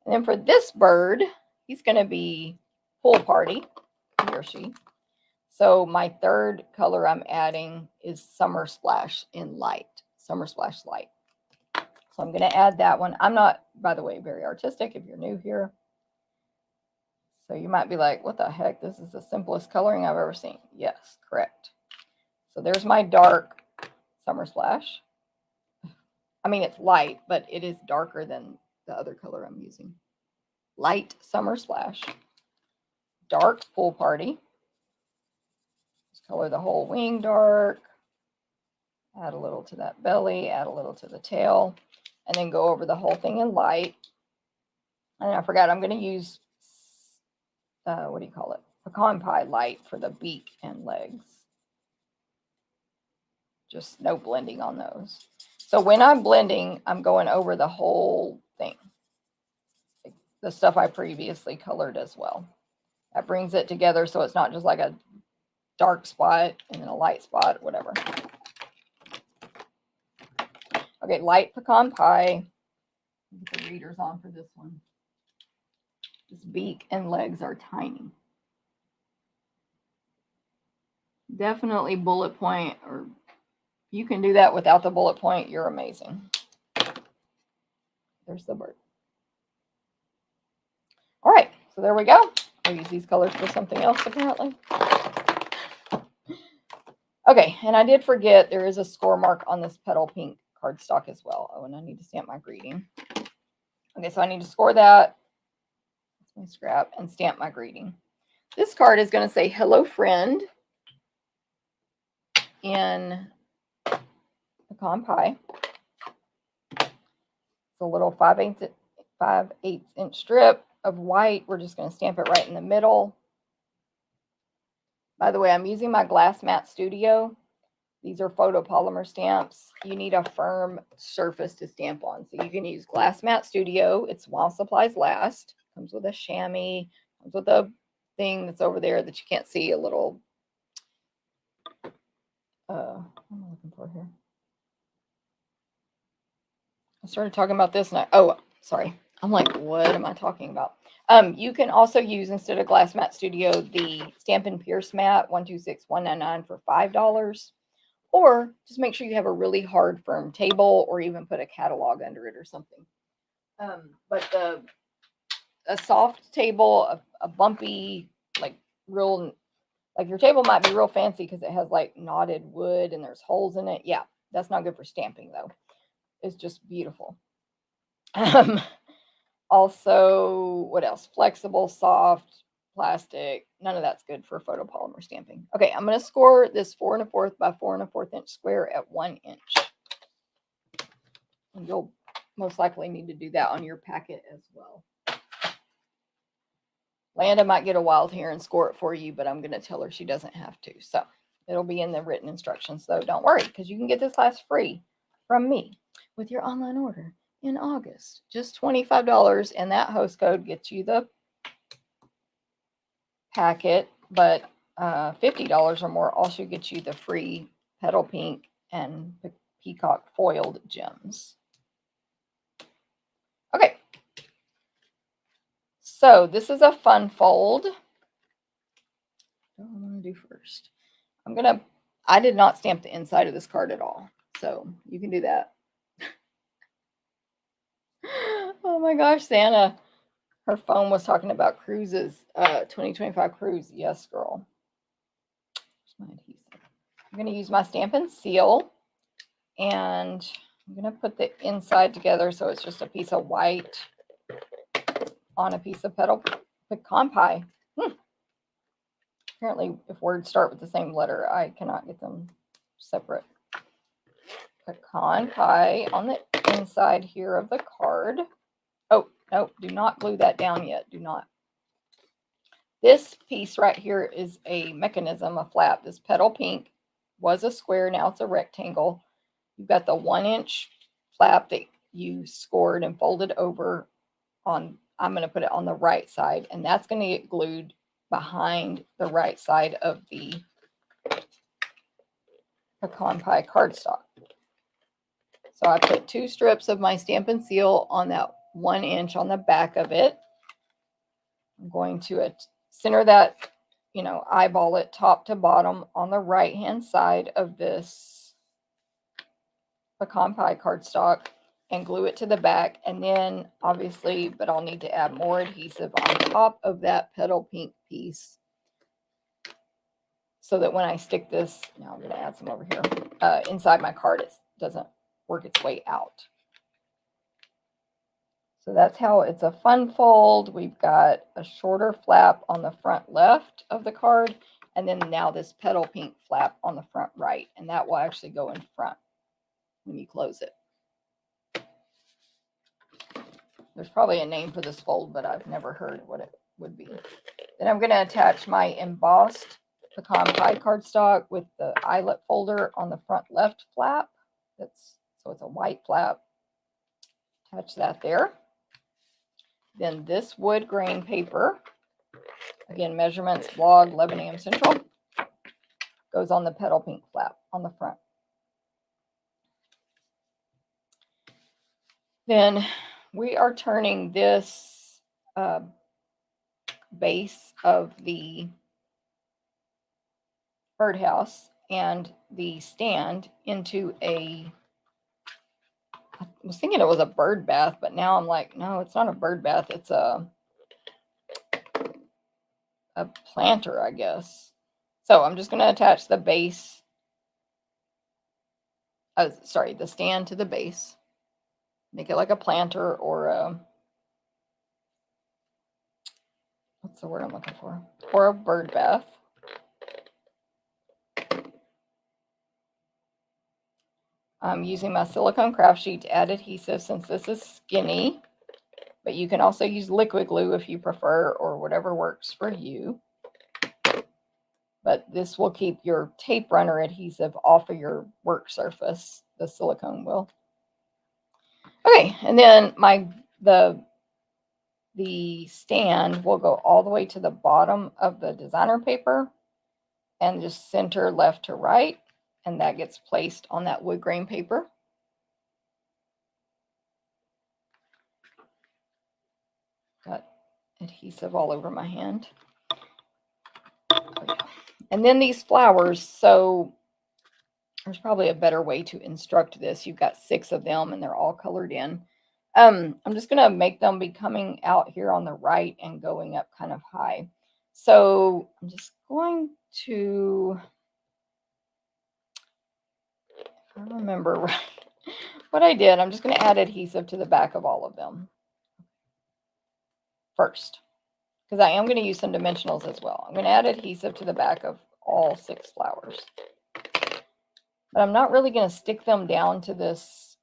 And then for this bird, he's going to be pool party, he or she. So my third color I'm adding is Summer Splash in light, Summer Splash light. So I'm going to add that one. I'm not, by the way, very artistic if you're new here. So you might be like, what the heck? This is the simplest coloring I've ever seen. Yes, correct. So there's my dark Summer Splash. I mean, it's light, but it is darker than the other color I'm using. Light Summer Splash. Dark Pool Party. Just color the whole wing dark. Add a little to that belly. Add a little to the tail. And then go over the whole thing in light. And I forgot, I'm going to use, what do you call it? Pecan pie light for the beak and legs. Just no blending on those. So when I'm blending, I'm going over the whole thing. The stuff I previously colored as well. That brings it together so it's not just like a dark spot and then a light spot, whatever. Okay, light pecan pie. Get the readers on for this one. This beak and legs are tiny. Definitely bullet point, or you can do that without the bullet point. You're amazing. There's the bird. All right, so there we go. I'll use these colors for something else apparently. Okay, and I did forget there is a score mark on this Petal Pink cardstock as well. Oh, and I need to stamp my greeting. Okay, so I need to score that. That's my scrap, and stamp my greeting. This card is going to say hello friend in pecan pie. It's a little 5/8 inch strip of white. We're just going to stamp it right in the middle. By the way, I'm using my Glass Matte Studio. These are photopolymer stamps. You need a firm surface to stamp on. So you can use Glass Matte Studio. It's while supplies last. Comes with a chamois. Comes with a thing that's over there that you can't see. A little, what am I looking for here? I started talking about this and sorry. I'm like, what am I talking about? You can also use, instead of Glass Matte Studio, the Stampin' Pierce Matte 126199 for $5. Or just make sure you have a really hard, firm table, or even put a catalog under it or something. But a soft table, a bumpy, like real, like your table might be real fancy because it has like knotted wood and there's holes in it. Yeah, that's not good for stamping though. It's just beautiful. Also, what else? Flexible, soft, plastic. None of that's good for photopolymer stamping. Okay, I'm going to score this 4 1/4 by 4 1/4 inch square at 1 inch. And you'll most likely need to do that on your packet as well. Landa might get a wild hair and score it for you, but I'm going to tell her she doesn't have to. So it'll be in the written instructions, though. Don't worry, because you can get this class free from me with your online order in August. Just $25, and that host code gets you the packet, but $50 or more also gets you the free Petal Pink and Peacock foiled gems. Okay, so this is a fun fold. What do I want to do first? I did not stamp the inside of this card at all, so you can do that. Oh my gosh, Santa. Her phone was talking about cruises, 2025 cruise. Yes, girl. Where's my adhesive? I'm going to use my Stampin' Seal, and I'm going to put the inside together so it's just a piece of white on a piece of pecan pie. Apparently, if words start with the same letter, I cannot get them separate. Pecan pie on the inside here of the card. Oh, no, do not glue that down yet. Do not. This piece right here is a mechanism, a flap. This Petal Pink was a square. Now it's a rectangle. You've got the 1 inch flap that you scored and folded over on. I'm going to put it on the right side, and that's going to get glued behind the right side of the pecan pie cardstock. So I put 2 strips of my Stampin' Seal on that 1 inch on the back of it. I'm going to center that, eyeball it top to bottom on the right hand side of this pecan pie cardstock and glue it to the back. And then obviously, but I'll need to add more adhesive on top of that Petal Pink piece so that when I stick this, now I'm going to add some over here, inside my card, it doesn't work its way out. So that's how it's a fun fold. We've got a shorter flap on the front left of the card, and then now this Petal Pink flap on the front right, and that will actually go in front when you close it. There's probably a name for this fold, but I've never heard what it would be. Then I'm going to attach my embossed pecan pie cardstock with the eyelet folder on the front left flap. So it's a white flap. Attach that there. Then this wood grain paper, again, measurements, blog, 11 a.m. Central, goes on the Petal Pink flap on the front. Then we are turning this base of the birdhouse and the stand into I was thinking it was a bird bath, but now I'm like, no, it's not a bird bath. It's a a planter, I guess. So I'm just going to attach the base, the stand to the base. Make it like a planter or a, what's the word I'm looking for? Or a bird bath. I'm using my silicone craft sheet to add adhesive since this is skinny, but you can also use liquid glue if you prefer, or whatever works for you. But this will keep your tape runner adhesive off of your work surface. The silicone will. Okay, and then the stand will go all the way to the bottom of the designer paper and just center left to right, and that gets placed on that wood grain paper. Got adhesive all over my hand. And then these flowers, so there's probably a better way to instruct this. You've got 6 of them and they're all colored in. I'm just going to make them be coming out here on the right and going up kind of high. So I'm just going to, if I remember right, what I did, I'm just going to add adhesive to the back of all of them first, because I am going to use some dimensionals as well. I'm going to add adhesive to the back of all 6 flowers. But I'm not really going to stick them down to this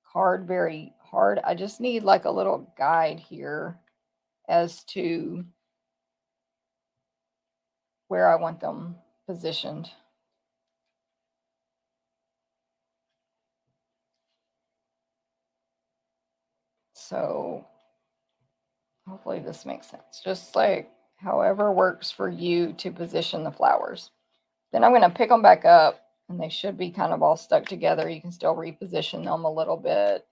card very hard. I just need like a little guide here as to where I want them positioned. So hopefully this makes sense. Just like however works for you to position the flowers. Then I'm going to pick them back up and they should be kind of all stuck together. You can still reposition them a little bit.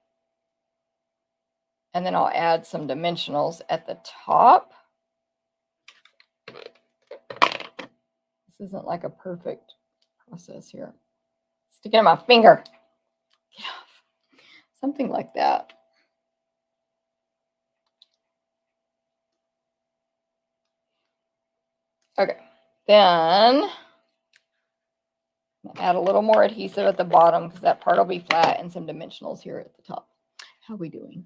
And then I'll add some dimensionals at the top. This isn't like a perfect process here. Stick it in my finger. Get off. Something like that. Okay, then add a little more adhesive at the bottom because that part will be flat, and some dimensionals here at the top. How are we doing?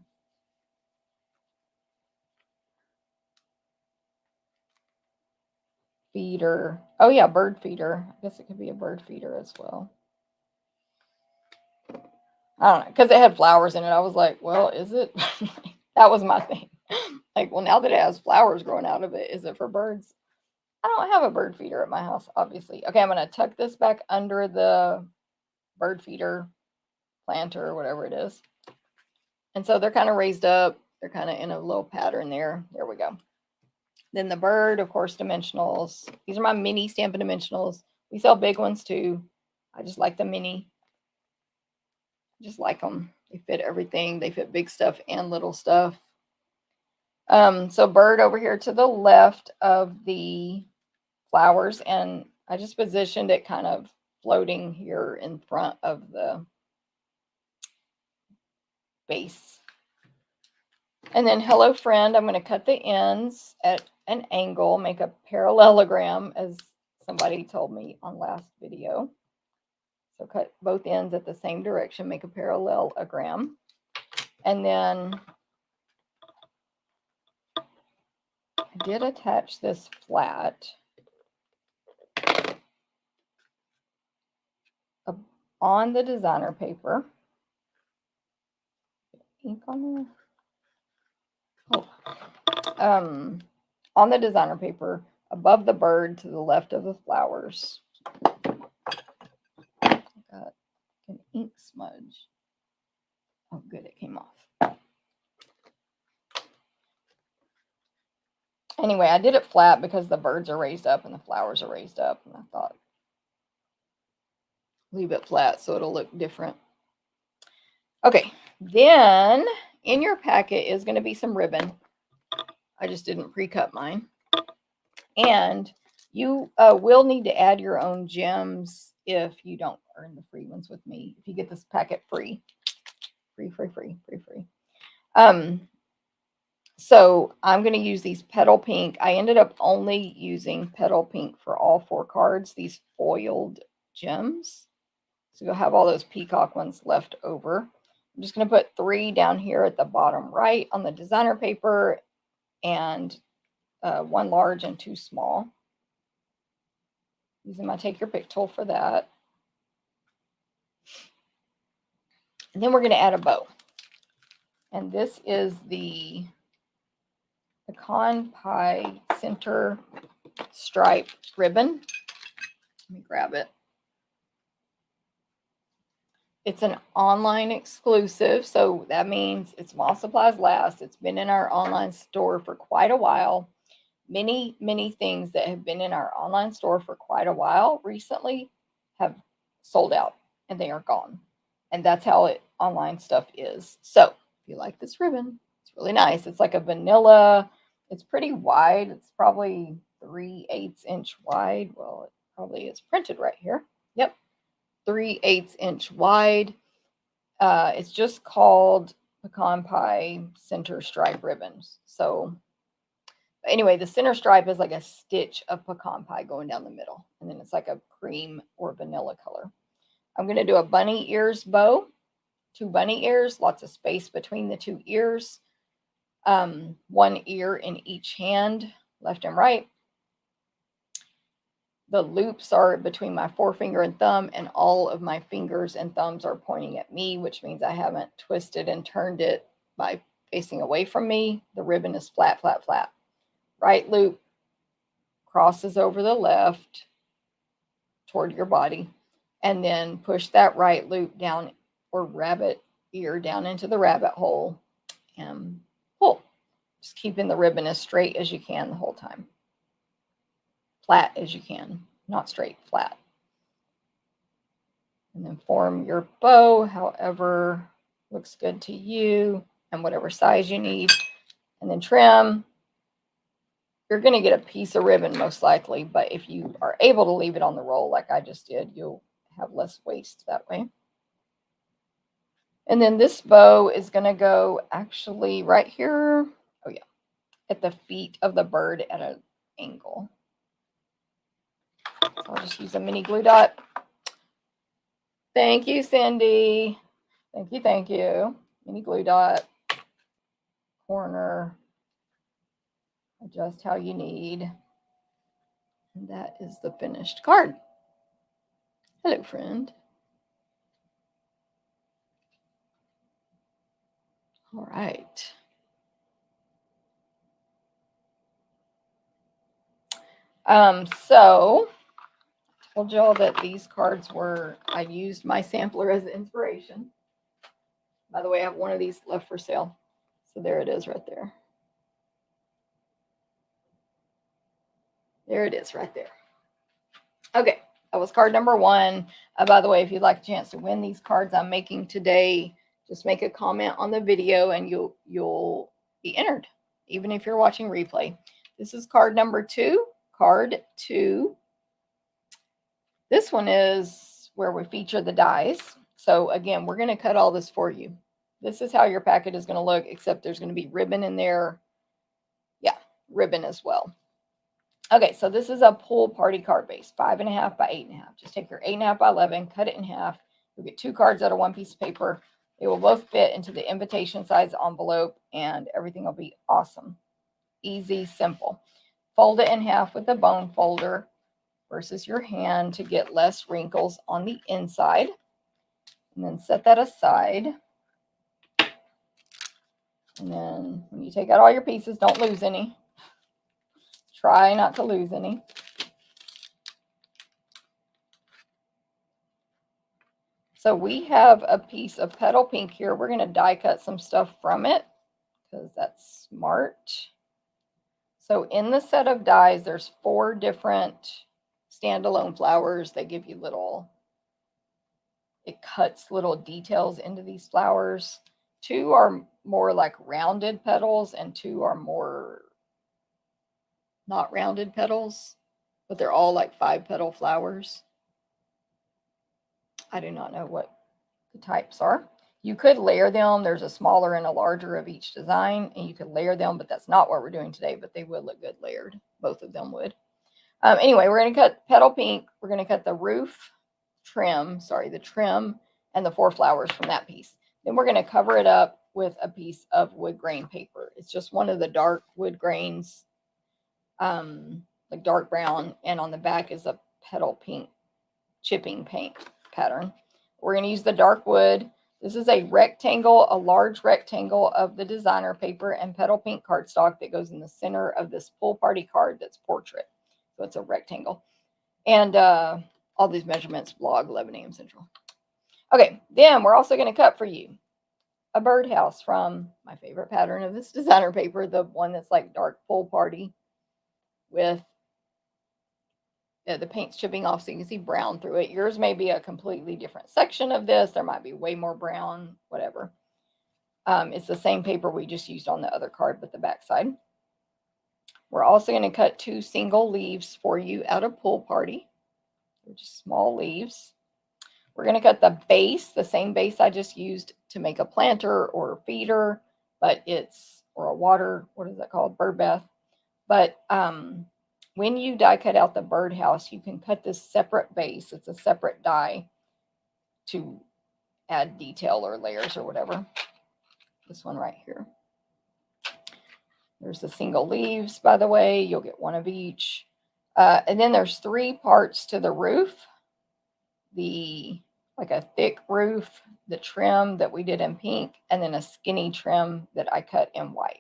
Feeder. Oh yeah, bird feeder. I guess it could be a bird feeder as well. I don't know, because it had flowers in it. I was like, well, is it? That was my thing. Like, well, now that it has flowers growing out of it, is it for birds? I don't have a bird feeder at my house, obviously. Okay, I'm going to tuck this back under the bird feeder planter or whatever it is. And so they're kind of raised up. They're kind of in a little pattern there. There we go. Then the bird, of course, dimensionals. These are my mini Stampin' Dimensionals. We sell big ones too. I just like the mini. Just like them. They fit everything. They fit big stuff and little stuff. So bird over here to the left of the flowers, and I just positioned it kind of floating here in front of the base. And then hello friend, I'm going to cut the ends at an angle, make a parallelogram, as somebody told me on last video. So cut both ends at the same direction, make a parallelogram. And then I did attach this flat on the designer paper. Ink on there? Oh. On the designer paper above the bird to the left of the flowers. Got an ink smudge. Oh, good, it came off. Anyway, I did it flat because the birds are raised up and the flowers are raised up, and I thought leave it flat so it'll look different. Okay, then in your packet is going to be some ribbon. I just didn't pre-cut mine. And you will need to add your own gems if you don't earn the free ones with me. If you get this packet free. Free. So I'm going to use these Petal Pink. I ended up only using Petal Pink for all 4 cards, these foiled gems. So you'll have all those Peacock ones left over. I'm just going to put 3 down here at the bottom right on the designer paper, and 1 large and 2 small. Using my Take Your Pick tool for that. And then we're going to add a bow. And this is the Pecan Pie Center Stripe ribbon. Let me grab it. It's an online exclusive, so that means it's while supplies last. It's been in our online store for quite a while. Many, many things that have been in our online store for quite a while recently have sold out and they are gone. And that's how online stuff is. So if you like this ribbon, it's really nice. It's like a vanilla. It's pretty wide. It's probably 3/8 inch wide. Well, it probably is printed right here. Yep. 3/8 inch wide. It's just called Pecan Pie Center Stripe ribbons. So anyway, the center stripe is like a stitch of pecan pie going down the middle. And then it's like a cream or vanilla color. I'm going to do a bunny ears bow. 2 bunny ears, lots of space between the 2 ears. 1 ear in each hand, left and right. The loops are between my forefinger and thumb, and all of my fingers and thumbs are pointing at me, which means I haven't twisted and turned it by facing away from me. The ribbon is flat, flat, flat. Right loop crosses over the left toward your body, and then push that right loop down, or rabbit ear down into the rabbit hole, and pull. Just keeping the ribbon as straight as you can the whole time. Flat as you can, not straight, flat. And then form your bow however looks good to you and whatever size you need. And then trim. You're going to get a piece of ribbon most likely, but if you are able to leave it on the roll like I just did, you'll have less waste that way. And then this bow is going to go actually right here. Oh yeah, at the feet of the bird at an angle. So I'll just use a mini glue dot. Thank you, Cindy. Thank you, thank you. Mini glue dot, corner, adjust how you need. And that is the finished card. Hello, friend. All right. So I told y'all that these cards were, I used my sampler as inspiration. By the way, I have one of these left for sale. So there it is right there. There it is right there. Okay, that was card number 1. By the way, if you'd like a chance to win these cards I'm making today, just make a comment on the video and you'll be entered, even if you're watching replay. This is card number 2. Card 2. This one is where we feature the dies. So again, we're going to cut all this for you. This is how your packet is going to look, except there's going to be ribbon in there. Yeah, ribbon as well. Okay, so this is a pool party card base, 5.5 by 8.5. Just take your 8.5 by 11, cut it in half. You'll get 2 cards out of 1 piece of paper. They will both fit into the invitation size envelope, and everything will be awesome. Easy, simple. Fold it in half with a bone folder versus your hand to get less wrinkles on the inside. And then set that aside. And then when you take out all your pieces, don't lose any. Try not to lose any. So we have a piece of Petal Pink here. We're going to die cut some stuff from it because that's smart. So in the set of dies, there's 4 different standalone flowers. They give you little, it cuts little details into these flowers. 2 are more like rounded petals and 2 are more not rounded petals, but they're all like 5-petal flowers. I do not know what the types are. You could layer them. There's a smaller and a larger of each design, and you could layer them, but that's not what we're doing today, but they would look good layered. Both of them would. Anyway, we're going to cut Petal Pink. We're going to cut the roof trim, the trim and the 4 flowers from that piece. Then we're going to cover it up with a piece of wood grain paper. It's just one of the dark wood grains, like dark brown, and on the back is a Petal Pink chipping paint pattern. We're going to use the dark wood. This is a rectangle, a large rectangle of the designer paper and Petal Pink cardstock that goes in the center of this pool party card that's portrait. So it's a rectangle. And all these measurements, blog 11 a.m. Central. Okay, then we're also going to cut for you a birdhouse from my favorite pattern of this designer paper, the one that's like dark pool party with the paint's chipping off so you can see brown through it. Yours may be a completely different section of this. There might be way more brown, whatever. It's the same paper we just used on the other card, but the back side. We're also going to cut 2 single leaves for you out of Pool Party. They're just small leaves. We're going to cut the base, the same base I just used to make a planter or a feeder, but or a water, what is that called? Bird bath. But when you die cut out the birdhouse, you can cut this separate base. It's a separate die to add detail or layers or whatever. This one right here. There's the single leaves, by the way. You'll get one of each. And then there's 3 parts to the roof. Like a thick roof, the trim that we did in pink, and then a skinny trim that I cut in white.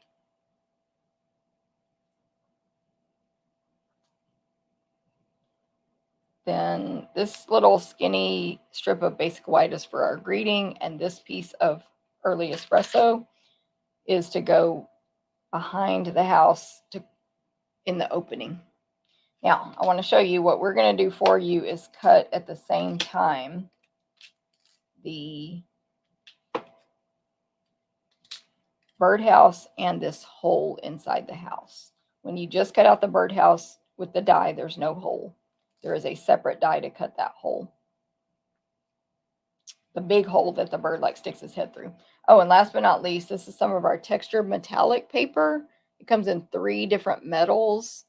Then this little skinny strip of basic white is for our greeting, and this piece of early espresso is to go behind the house in the opening. Now, I want to show you what we're going to do for you is cut at the same time the birdhouse and this hole inside the house. When you just cut out the birdhouse with the die, there's no hole. There is a separate die to cut that hole. The big hole that the bird like sticks his head through. Oh, and last but not least, this is some of our textured metallic paper. It comes in 3 different metals.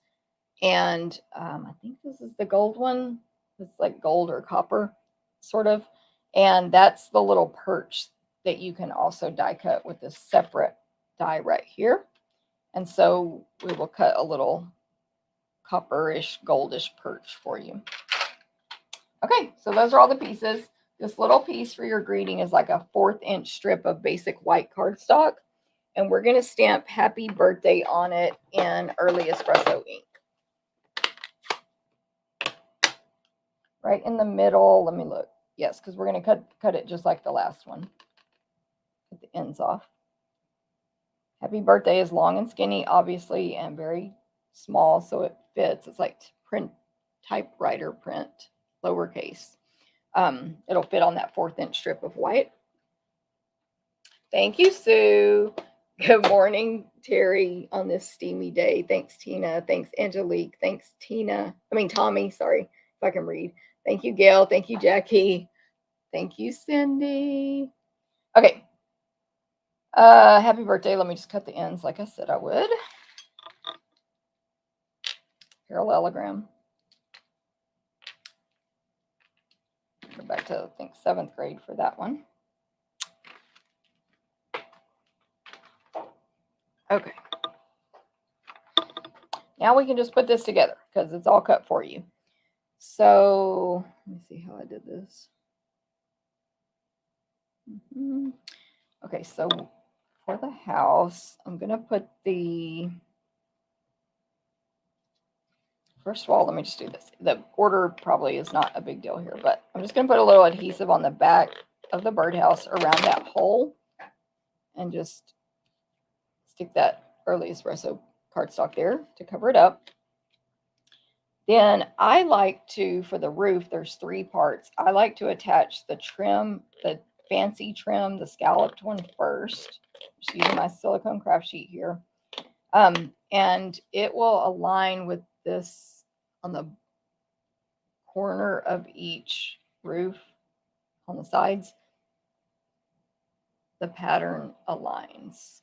And I think this is the gold one. It's like gold or copper, sort of. And that's the little perch that you can also die cut with this separate die right here. And so we will cut a little copperish, goldish perch for you. Okay, so those are all the pieces. This little piece for your greeting is like a 1/4 inch strip of basic white cardstock. And we're going to stamp happy birthday on it in early espresso ink. Right in the middle. Let me look. Yes, because we're going to cut it just like the last one. Cut the ends off. Happy birthday is long and skinny, obviously, and very small, so it fits. It's like print, typewriter print, lowercase. It'll fit on that 1/4 inch strip of white. Thank you, Sue. Good morning, Terry, on this steamy day. Thanks, Tina. Thanks, Angelique. Thanks, Tommy. Sorry, if I can read. Thank you, Gail. Thank you, Jackie. Thank you, Cindy. Okay. Happy birthday. Let me just cut the ends like I said I would. Parallelogram. Go back to, I think, 7th grade for that one. Okay. Now we can just put this together because it's all cut for you. So let me see how I did this. Okay, so for the house, I'm going to put first of all, let me just do this. The order probably is not a big deal here, but I'm just going to put a little adhesive on the back of the birdhouse around that hole and just stick that early espresso cardstock there to cover it up. Then I like to, for the roof, there's 3 parts. I like to attach the trim, the fancy trim, the scalloped one first. Just using my silicone craft sheet here. And it will align with this on the corner of each roof on the sides. the pattern aligns.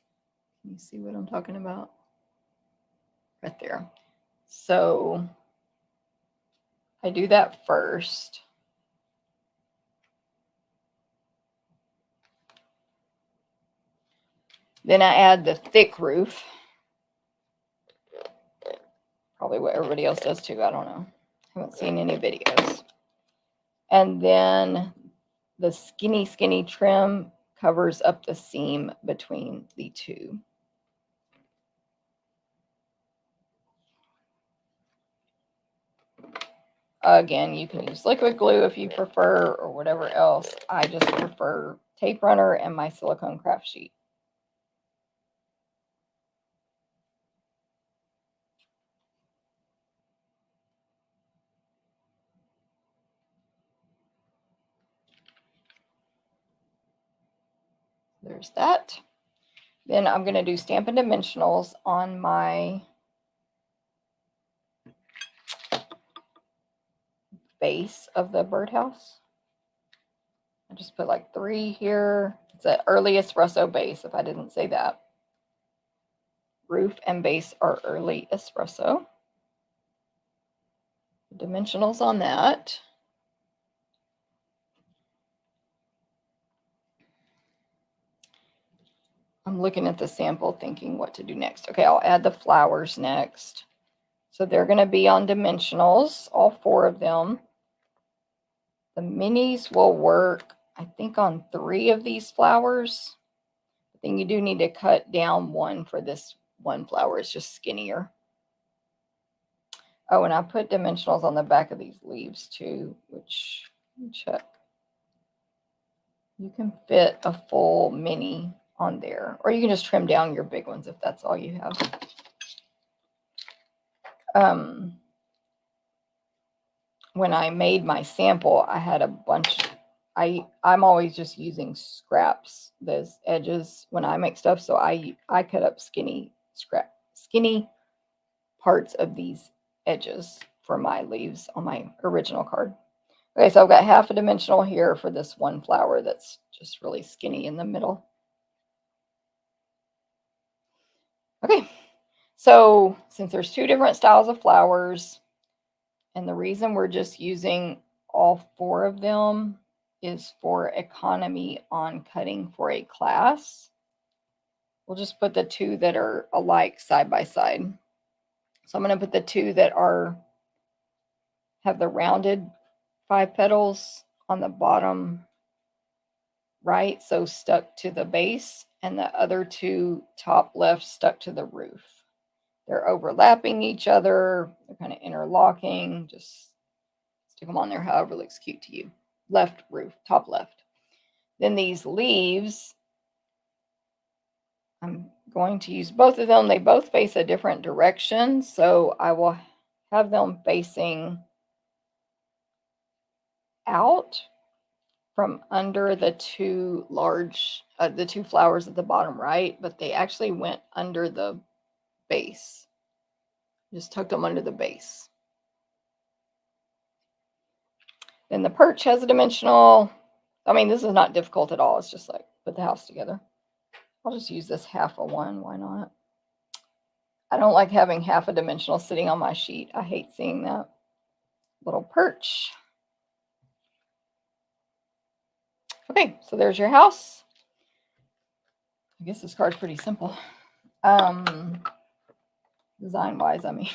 Can you see what I'm talking about? Right there. So I do that first. Then I add the thick roof. Probably what everybody else does too. I don't know. I haven't seen any videos. And then the skinny trim covers up the seam between the two. Again, you can use liquid glue if you prefer, or whatever else. I just prefer tape runner and my silicone craft sheet. There's that. Then I'm going to do Stampin' Dimensionals on my base of the birdhouse. I just put like 3 here. It's an early espresso base, if I didn't say that. Roof and base are early espresso. Dimensionals on that. I'm looking at the sample thinking what to do next. Okay, I'll add the flowers next. So they're going to be on dimensionals, all 4 of them. The minis will work, I think, on 3 of these flowers. But then you do need to cut down 1 for this one flower. It's just skinnier. Oh, and I put dimensionals on the back of these leaves too, which, let me check. You can fit a full mini on there, or you can just trim down your big ones if that's all you have. When I made my sample, I had a bunch. I'm always just using scraps, those edges when I make stuff. So I cut up skinny parts of these edges for my leaves on my original card. Okay, so I've got half a dimensional here for this one flower that's just really skinny in the middle. Okay, so since there's 2 different styles of flowers, and the reason we're just using all 4 of them is for economy on cutting for a class, we'll just put the 2 that are alike side by side. So I'm going to put the 2 that have the rounded 5 petals on the bottom right, so stuck to the base, and the other 2 top left stuck to the roof. They're overlapping each other. They're kind of interlocking. Just stick them on there however looks cute to you. Left roof, top left. Then these leaves, I'm going to use both of them. They both face a different direction, so I will have them facing out from under the 2 large, the 2 flowers at the bottom right, but they actually went under the base. Just tucked them under the base. Then the perch has a dimensional. I mean, this is not difficult at all. It's just like put the house together. I'll just use this half a one. Why not? I don't like having half a dimensional sitting on my sheet. I hate seeing that. Little perch. Okay, so there's your house. I guess this card's pretty simple. Design-wise, I mean.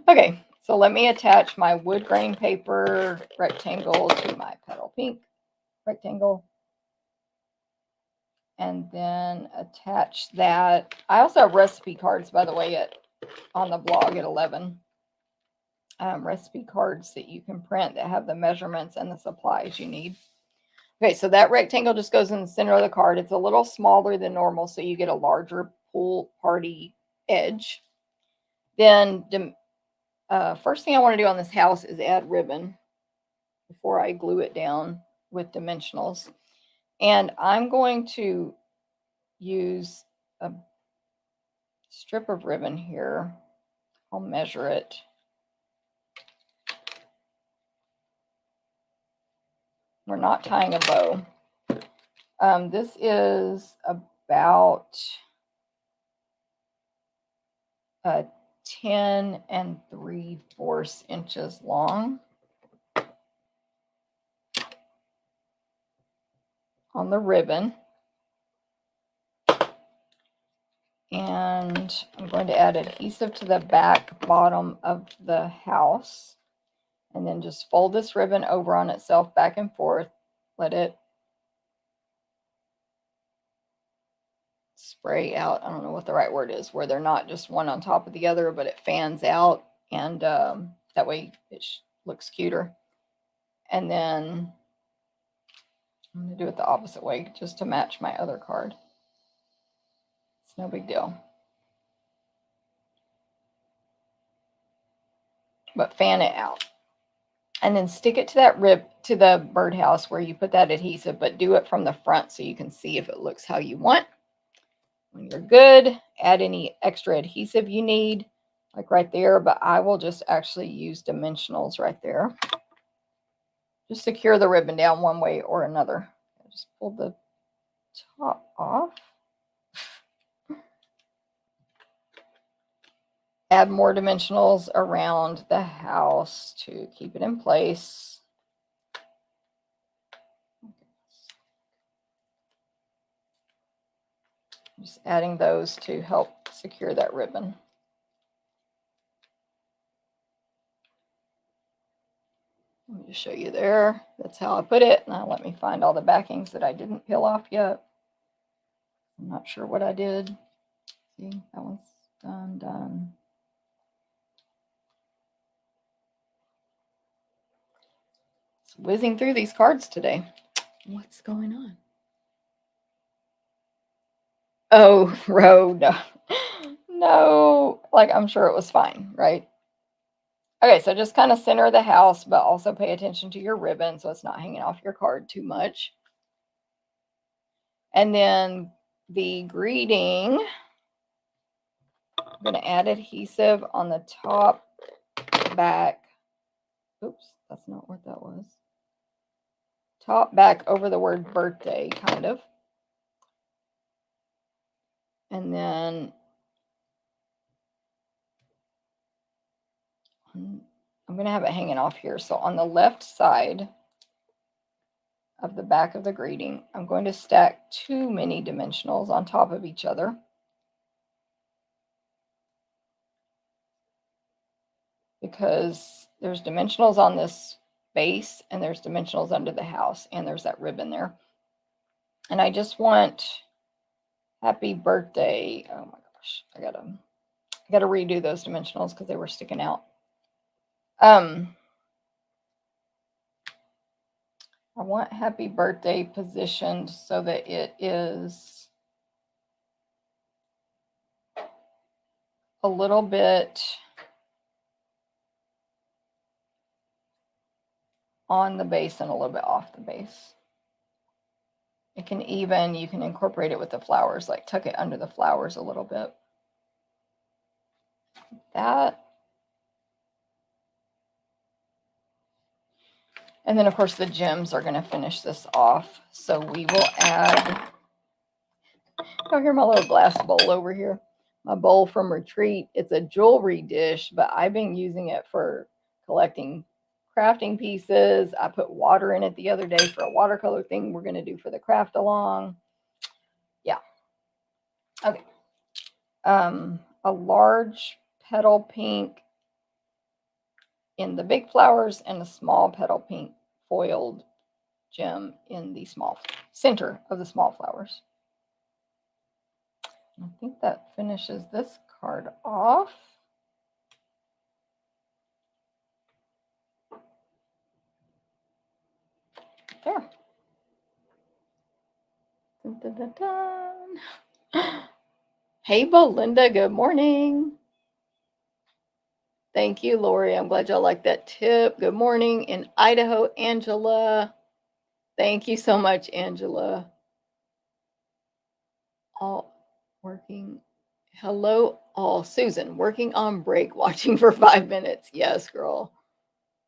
Okay, so let me attach my wood grain paper rectangle to my Petal Pink rectangle. And then attach that. I also have recipe cards, by the way, on the blog at 11. Recipe cards that you can print that have the measurements and the supplies you need. Okay, so that rectangle just goes in the center of the card. It's a little smaller than normal, so you get a larger pool party edge. Then first thing I want to do on this house is add ribbon before I glue it down with dimensionals. And I'm going to use a strip of ribbon here. I'll measure it. We're not tying a bow. This is about 10 3/4 inches long on the ribbon. And I'm going to add adhesive to the back bottom of the house. And then just fold this ribbon over on itself back and forth. Let it spray out. I don't know what the right word is, where they're not just one on top of the other, but it fans out. And that way it looks cuter. And then I'm going to do it the opposite way just to match my other card. It's no big deal. But fan it out. And then stick it to that to the birdhouse where you put that adhesive, but do it from the front so you can see if it looks how you want. When you're good, add any extra adhesive you need, like right there, but I will just actually use dimensionals right there. Just secure the ribbon down one way or another. Just pull the top off. Add more dimensionals around the house to keep it in place. Just adding those to help secure that ribbon. Let me just show you there. That's how I put it. Now let me find all the backings that I didn't peel off yet. I'm not sure what I did. See, that one's done. It's whizzing through these cards today. What's going on? Oh, road. No, like I'm sure it was fine, right? Okay, so just kind of center the house, but also pay attention to your ribbon so it's not hanging off your card too much. And then the greeting, I'm going to add adhesive on the top, back. Oops, that's not what that was. Top, back over the word birthday, kind of. And then I'm going to have it hanging off here. So on the left side of the back of the greeting, I'm going to stack 2 mini dimensionals on top of each other. Because there's dimensionals on this base and there's dimensionals under the house and there's that ribbon there. And I just want happy birthday. Oh my gosh, I gotta redo those dimensionals because they were sticking out. I want happy birthday positioned so that it is a little bit on the base and a little bit off the base. You can incorporate it with the flowers, like tuck it under the flowers a little bit. That. And then, of course, the gems are going to finish this off. So we will add, oh, here's my little glass bowl over here. My bowl from Retreat. It's a jewelry dish, but I've been using it for collecting crafting pieces. I put water in it the other day for a watercolor thing we're going to do for the craft along. Yeah. Okay. A large petal pink in the big flowers and a small petal pink foiled gem in the small center of the small flowers. I think that finishes this card off. There. Dun, dun, dun, dun. Hey, Belinda, good morning. Thank you, Lori. I'm glad y'all like that tip. Good morning in Idaho, Angela. Thank you so much, Angela. All working. Hello, all. Susan, working on break, watching for 5 minutes. Yes, girl.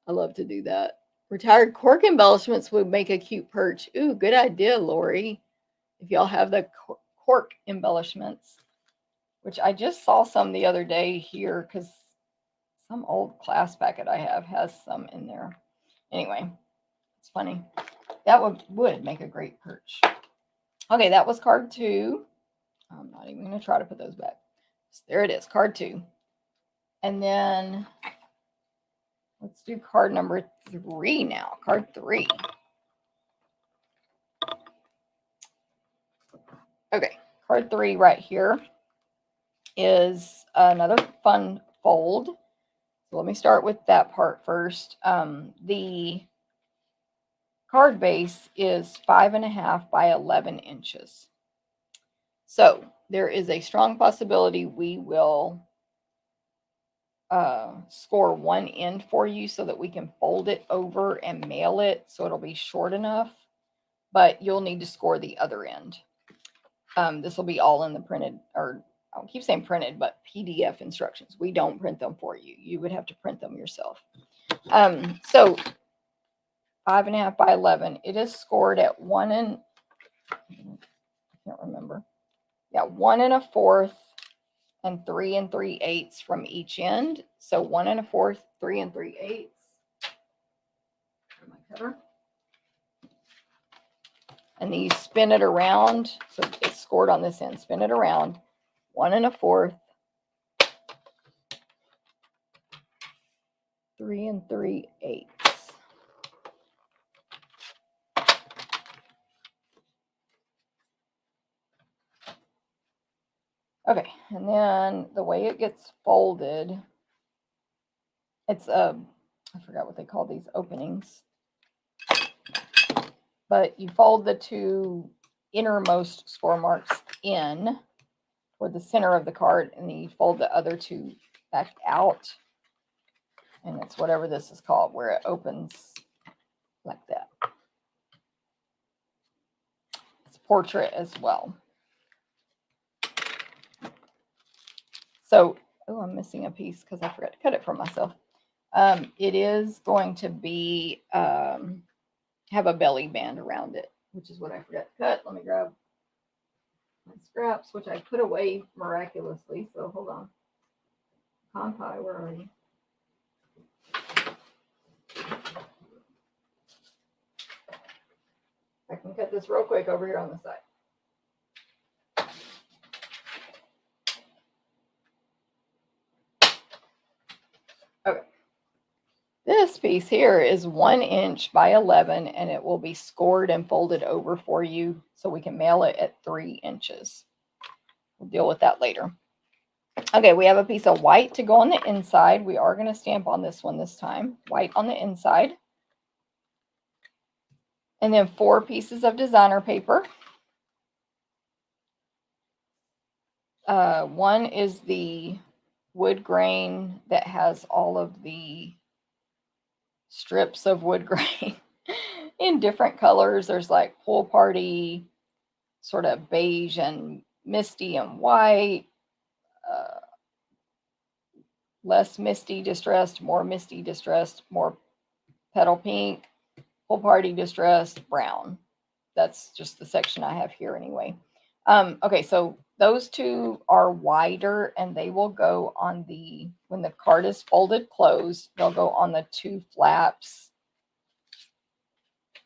I love to do that. Retired cork embellishments would make a cute perch. Ooh, good idea, Lori. if y'all have the cork embellishments, which I just saw some the other day here because some old class packet I have has some in there. Anyway, it's funny. That would make a great perch. Okay, that was card 2. I'm not even going to try to put those back. So there it is, card 2. And then let's do card number 3 now. Card 3. Okay, card 3 right here is another fun fold. So let me start with that part first. The card base is 5.5 by 11 inches. So there is a strong possibility we will score one end for you so that we can fold it over and mail it so it'll be short enough, but you'll need to score the other end. This will be all in the printed, or I'll keep saying printed, but PDF instructions. We don't print them for you. You would have to print them yourself. So 5.5 by 11. It is scored at 1 and I can't remember. Yeah, 1 1/4 and 3 3/8 from each end. So 1 1/4, 3 3/8. My cover. And then you spin it around. So it's scored on this end. Spin it around. 1 1/4. 3 3/8. Okay, and then the way it gets folded, it's I forgot what they call these openings, but you fold the 2 innermost score marks in toward the center of the card, and then you fold the other 2 back out, and it's whatever this is called, where it opens like that. It's portrait as well. So, oh, I'm missing a piece because I forgot to cut it for myself. It is going to be have a belly band around it, which is what I forgot to cut. Let me grab my scraps, which I put away miraculously. So hold on. Pompeii, where are you? I can cut this real quick over here on the side. Okay. This piece here is 1 inch by 11, and it will be scored and folded over for you so we can mail it at 3 inches. We'll deal with that later. Okay, we have a piece of white to go on the inside. We are going to stamp on this one this time. White on the inside. And then 4 pieces of designer paper. One is the wood grain that has all of the strips of wood grain in different colors. There's like pool party, sort of beige and misty and white, less misty distressed, more misty distressed, more petal pink, pool party distressed, brown. That's just the section I have here anyway. Okay, so those 2 are wider, and they will go on the, when the card is folded closed, they'll go on the 2 flaps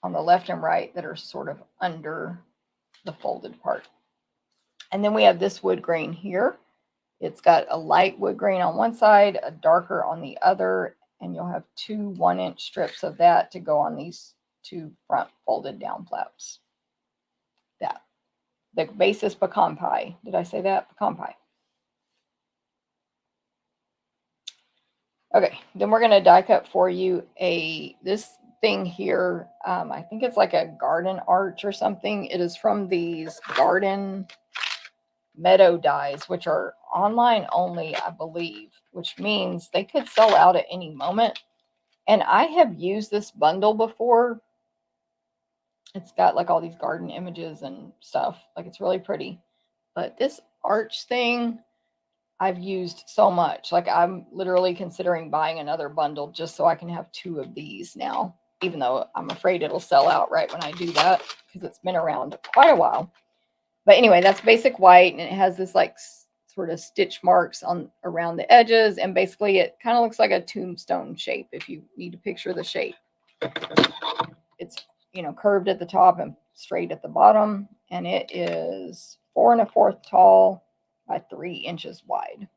on the left and right that are sort of under the folded part. And then we have this wood grain here. It's got a light wood grain on one side, a darker on the other, and you'll have 2 1-inch strips of that to go on these 2 front folded down flaps. That. The base is pecan pie. Did I say that? Pecan pie. Okay, then we're going to die cut for you this thing here. I think it's like a garden arch or something. It is from these garden meadow dies, which are online only, I believe, which means they could sell out at any moment. And I have used this bundle before. It's got like all these garden images and stuff. Like, it's really pretty. But this arch thing, I've used so much. Like, I'm literally considering buying another bundle just so I can have 2 of these now, even though I'm afraid it'll sell out right when I do that because it's been around quite a while. But anyway, that's basic white, and it has this like sort of stitch marks on around the edges, and basically it kind of looks like a tombstone shape if you need to picture the shape. It's, you know, curved at the top and straight at the bottom, and it is 4 1/4 tall by 3 inches wide.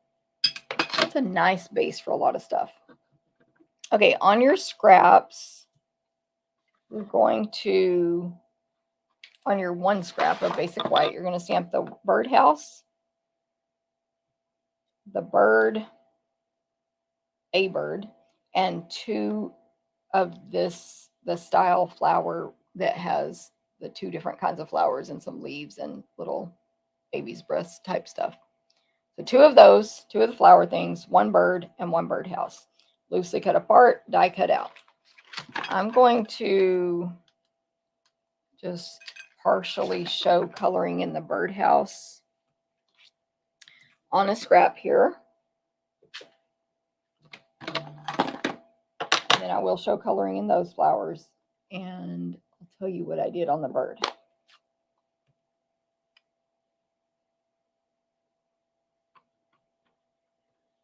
That's a nice base for a lot of stuff. Okay, on your scraps, you're going to, on your one scrap of basic white, you're going to stamp the birdhouse, the bird, a bird, and 2 of this, the style flower that has the 2 different kinds of flowers and some leaves and little baby's breast type stuff. So 2 of those, 2 of the flower things, 1 bird and 1 birdhouse. Loosely cut apart, die cut out. I'm going to just partially show coloring in the birdhouse on a scrap here. And then I will show coloring in those flowers, and I'll tell you what I did on the bird. I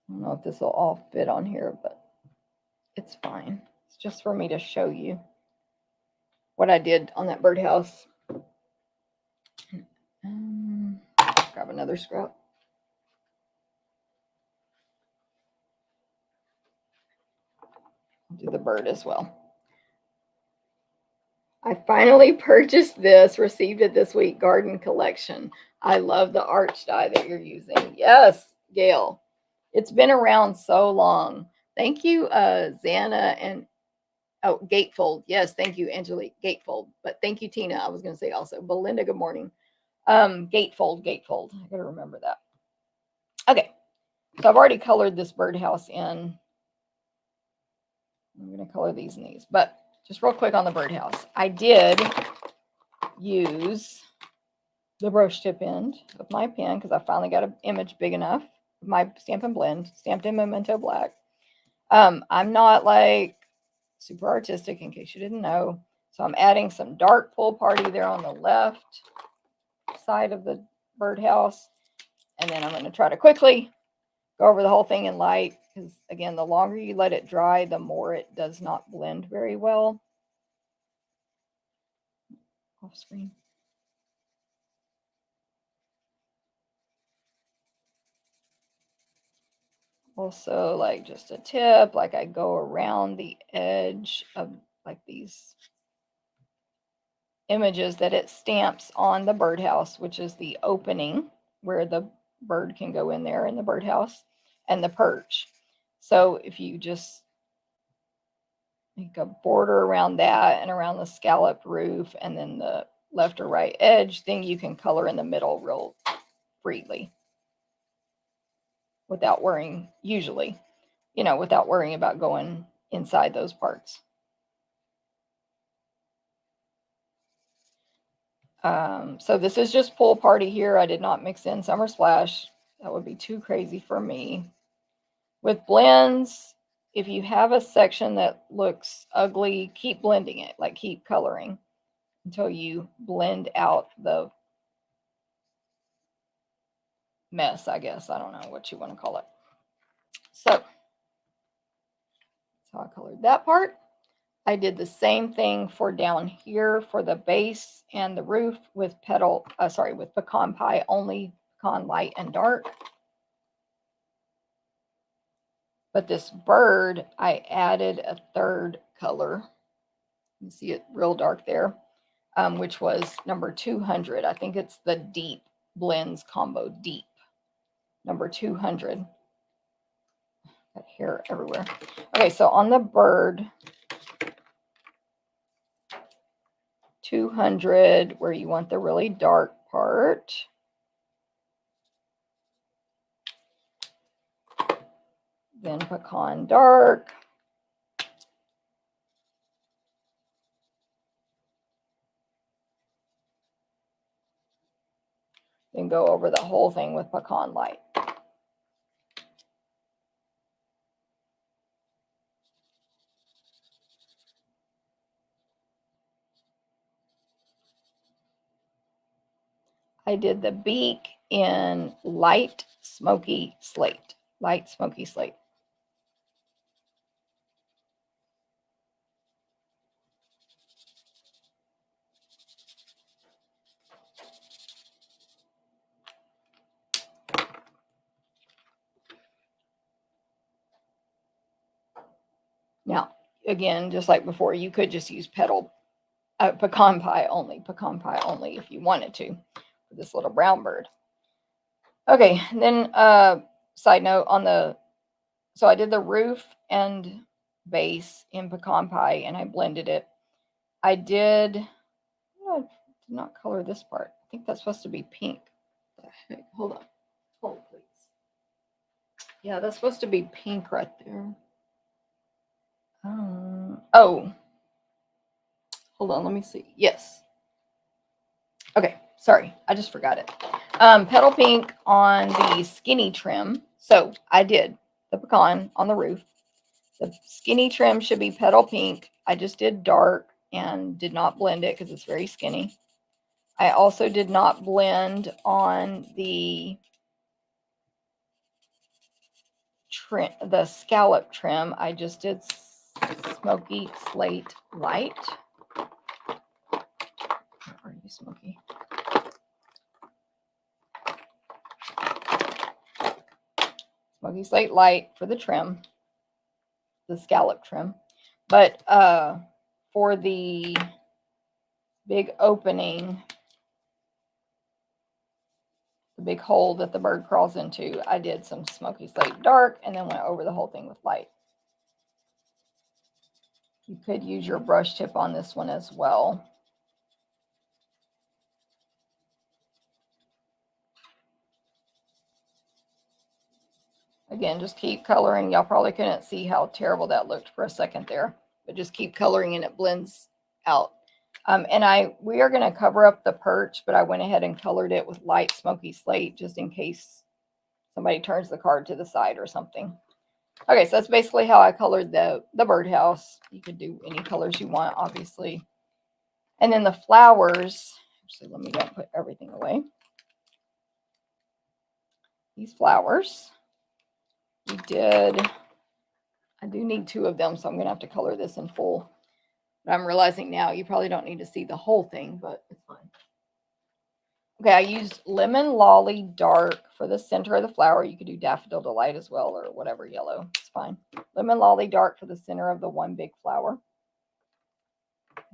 don't know if this will all fit on here, but it's fine. It's just for me to show you what I did on that birdhouse. Grab another scrap. I'll do the bird as well. I finally purchased this, received it this week, Garden Collection. I love the arch die that you're using. Yes, Gail. It's been around so long. Thank you, Xana and Gatefold. Yes, thank you, Angelique. Gatefold. But thank you, Tina. I was going to say also. Belinda, good morning. Gatefold. I got to remember that. Okay. So I've already colored this birdhouse in. I'm going to color these and these. But just real quick on the birdhouse. I did use the brush tip end of my pen because I finally got an image big enough of my Stampin' Blend, stamped in Memento Black. I'm not like super artistic, in case you didn't know. So I'm adding some dark pull party there on the left side of the birdhouse. And then I'm going to try to quickly go over the whole thing in light, because again, the longer you let it dry, the more it does not blend very well. Off screen. Also, like just a tip, like I go around the edge of like these images that it stamps on the birdhouse, which is the opening where the bird can go in there in the birdhouse, and the perch. So if you just make a border around that and around the scalloped roof and then the left or right edge, then you can color in the middle real freely without worrying, usually, you know, without worrying about going inside those parts. So this is just pull party here. I did not mix in Summer Splash. That would be too crazy for me. With blends, if you have a section that looks ugly, keep blending it, like keep coloring until you blend out the mess, I guess. I don't know what you want to call it. So that's how I colored that part. I did the same thing for down here for the base and the roof with with Pecan Pie, only Pecan Light and Dark. But this bird, I added a 3rd color. You see it real dark there, which was number 200. I think it's the Deep Blends Combo Deep, number 200. Got hair everywhere. Okay, so on the bird, 200, where you want the really dark part. Then Pecan Dark. Then go over the whole thing with Pecan Light. I did the beak in light smoky slate. Light smoky slate. Now, again, just like before, you could just use pecan pie only if you wanted to for this little brown bird. Okay, then side note on the, so I did the roof and base in pecan pie and I blended it. I did not color this part. I think that's supposed to be pink. What the heck? Hold on. Hold please. Yeah, that's supposed to be pink right there. Oh, hold on. Let me see. Yes. Okay. Sorry. I just forgot it. Petal pink on the skinny trim. So I did the pecan on the roof. The skinny trim should be petal pink. I just did dark and did not blend it because it's very skinny. I also did not blend on the trim, the scallop trim. I just did smoky slate light. Where are you, Smoky? Smoky slate light for the trim, the scallop trim. But for the big opening, the big hole that the bird crawls into, I did some smoky slate dark and then went over the whole thing with light. You could use your brush tip on this one as well. Again, just keep coloring. Y'all probably couldn't see how terrible that looked for a second there, but just keep coloring and it blends out. And we are going to cover up the perch, but I went ahead and colored it with light smoky slate just in case somebody turns the card to the side or something. Okay, so that's basically how I colored the birdhouse. You could do any colors you want, obviously. And then the flowers, actually, let me go put everything away. These flowers, we did, I do need 2 of them, so I'm going to have to color this in full. But I'm realizing now you probably don't need to see the whole thing, but it's fine. Okay, I used Lemon Lolly Dark for the center of the flower. You could do Daffodil Delight as well or whatever yellow. It's fine. Lemon Lolly Dark for the center of the one big flower.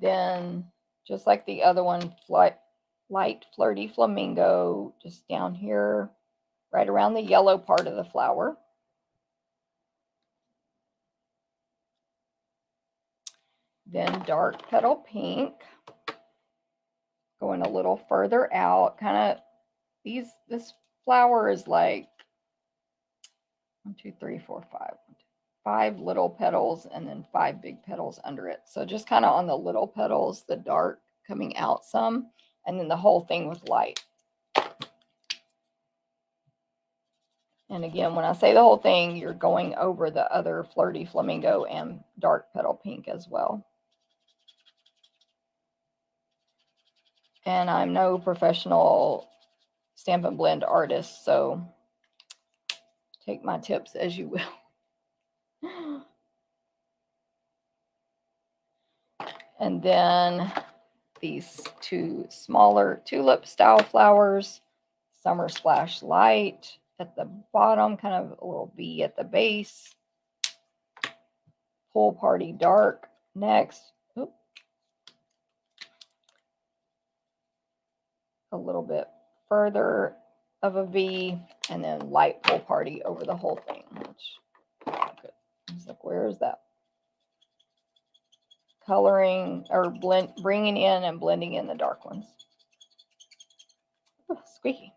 Then, just like the other one, light Flirty Flamingo just down here, right around the yellow part of the flower. Then dark Petal Pink, going a little further out, kind of this flower is like 1, 2, 3, 4, 5 little petals and then 5 big petals under it. So just kind of on the little petals, the dark coming out some, and then the whole thing with light. And again, when I say the whole thing, you're going over the other Flirty Flamingo and dark Petal Pink as well. And I'm no professional Stampin' Blend artist, so take my tips as you will. And then these 2 smaller tulip style flowers, Summer Splash Light at the bottom, kind of a little V at the base. Pool Party Dark next. Oop. A little bit further of a V, and then Light Pool Party over the whole thing. Which, okay. I was like, where is that? Coloring or bringing in and blending in the dark ones. Ooh, squeaky.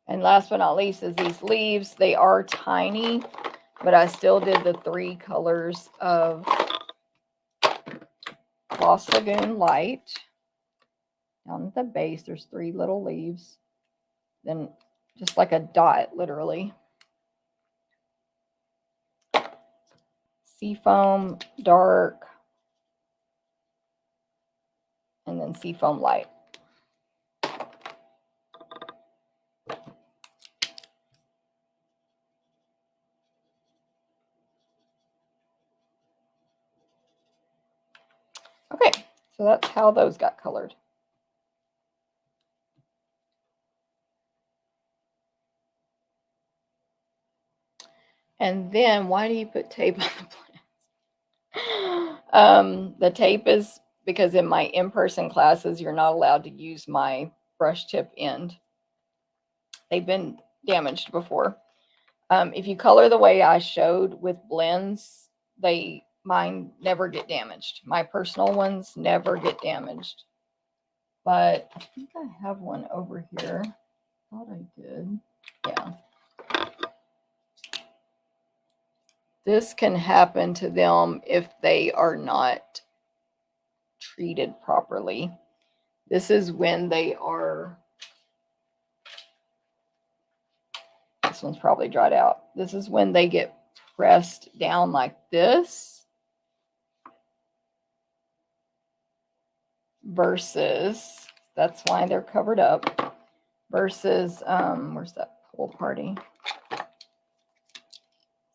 And last but not least is these leaves. They are tiny, but I still did the 3 colors of Lost Lagoon Light. Down at the base, there's 3 little leaves. Then just like a dot, literally. Seafoam Dark. and then Seafoam Light. Okay, so that's how those got colored. And then why do you put tape on the plants? The tape is because in my in-person classes, you're not allowed to use my brush tip end. They've been damaged before. If you color the way I showed with blends, mine never get damaged. My personal ones never get damaged. But I think I have one over here. Thought I did. Yeah. This can happen to them if they are not treated properly. This is when they are, this one's probably dried out. This is when they get pressed down like this versus, that's why they're covered up, versus, where's that pool party?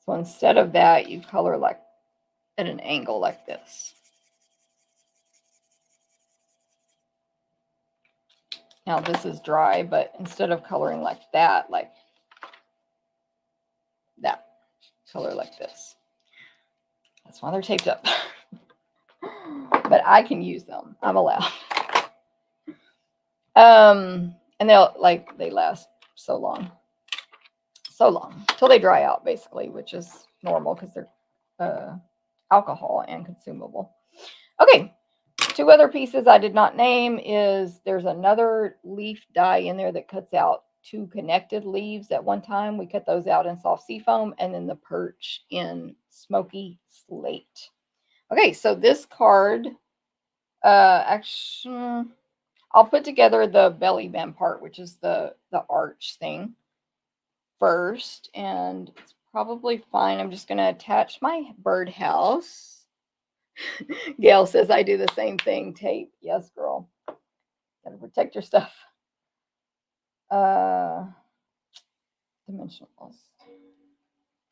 So instead of that, you color like at an angle like this. Now this is dry, but instead of coloring like that, color like this. That's why they're taped up. But I can use them. I'm allowed. And they last so long till they dry out, basically, which is normal because they're alcohol and consumable. Okay, 2 other pieces I did not name is there's another leaf die in there that cuts out 2 connected leaves at one time. We cut those out in soft seafoam, and then the perch in smoky slate. Okay, so this card, actually, I'll put together the belly band part, which is the arch thing first, and it's probably fine. I'm just going to attach my birdhouse. Gail says I do the same thing. Tape. Yes, girl. Gotta protect your stuff. Dimensionals.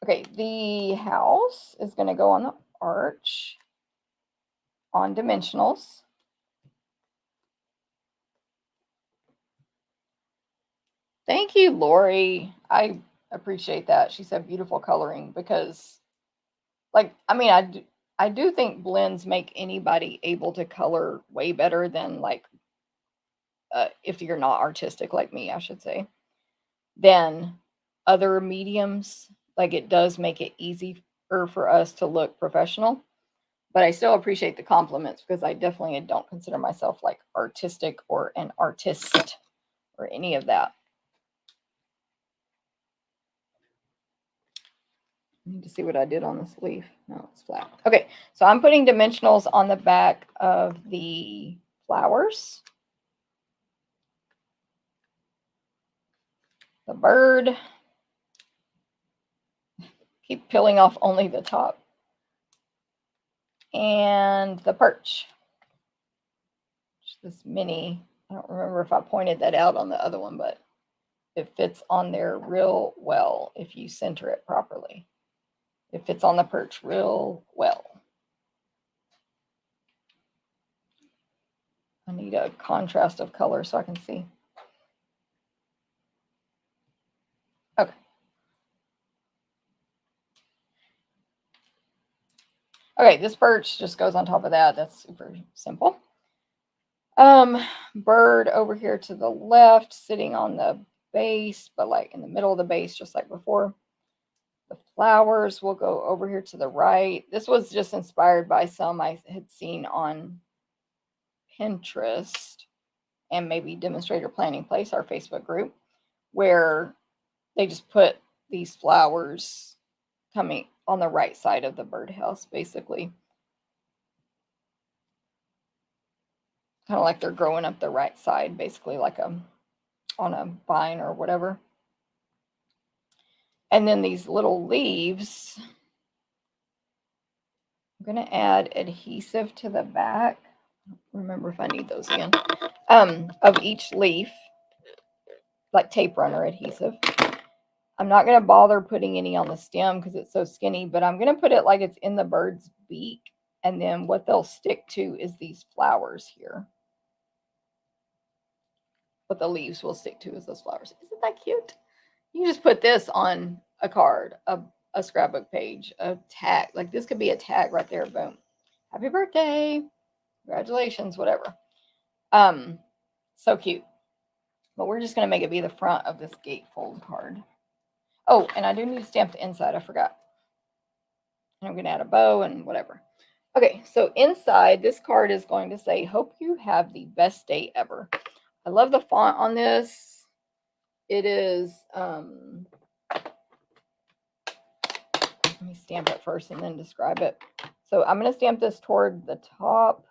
Okay, the house is going to go on the arch on dimensionals. Thank you, Lori. I appreciate that. She said beautiful coloring because, I do think blends make anybody able to color way better than if you're not artistic like me, I should say, than other mediums. Like it does make it easier for us to look professional. But I still appreciate the compliments because I definitely don't consider myself like artistic or an artist or any of that. I need to see what I did on this leaf. No, it's flat. Okay, so I'm putting dimensionals on the back of the flowers. The bird. Keep peeling off only the top. And the perch. This mini, I don't remember if I pointed that out on the other one, but it fits on there real well if you center it properly. It fits on the perch real well. I need a contrast of color so I can see. Okay. Okay, this perch just goes on top of that. That's super simple. Bird over here to the left, sitting on the base, but like in the middle of the base, just like before. The flowers will go over here to the right. This was just inspired by some I had seen on Pinterest and maybe Demonstrator Planning Place, our Facebook group, where they just put these flowers coming on the right side of the birdhouse, basically. Kind of like they're growing up the right side, basically like on a vine or whatever. And then these little leaves, I'm going to add adhesive to the back Remember if I need those again. Of each leaf, like tape runner adhesive. I'm not going to bother putting any on the stem because it's so skinny, but I'm going to put it like it's in the bird's beak. And then what they'll stick to is these flowers here. What the leaves will stick to is those flowers. Isn't that cute? You just put this on a card, a scrapbook page, a tag. Like this could be a tag right there. Boom. Happy birthday. Congratulations, whatever. So cute. But we're just going to make it be the front of this gatefold card. Oh, and I do need to stamp the inside. I forgot. And I'm going to add a bow and whatever. Okay, so inside this card is going to say, hope you have the best day ever. I love the font on this. It is, let me stamp it first and then describe it. So I'm going to stamp this toward the top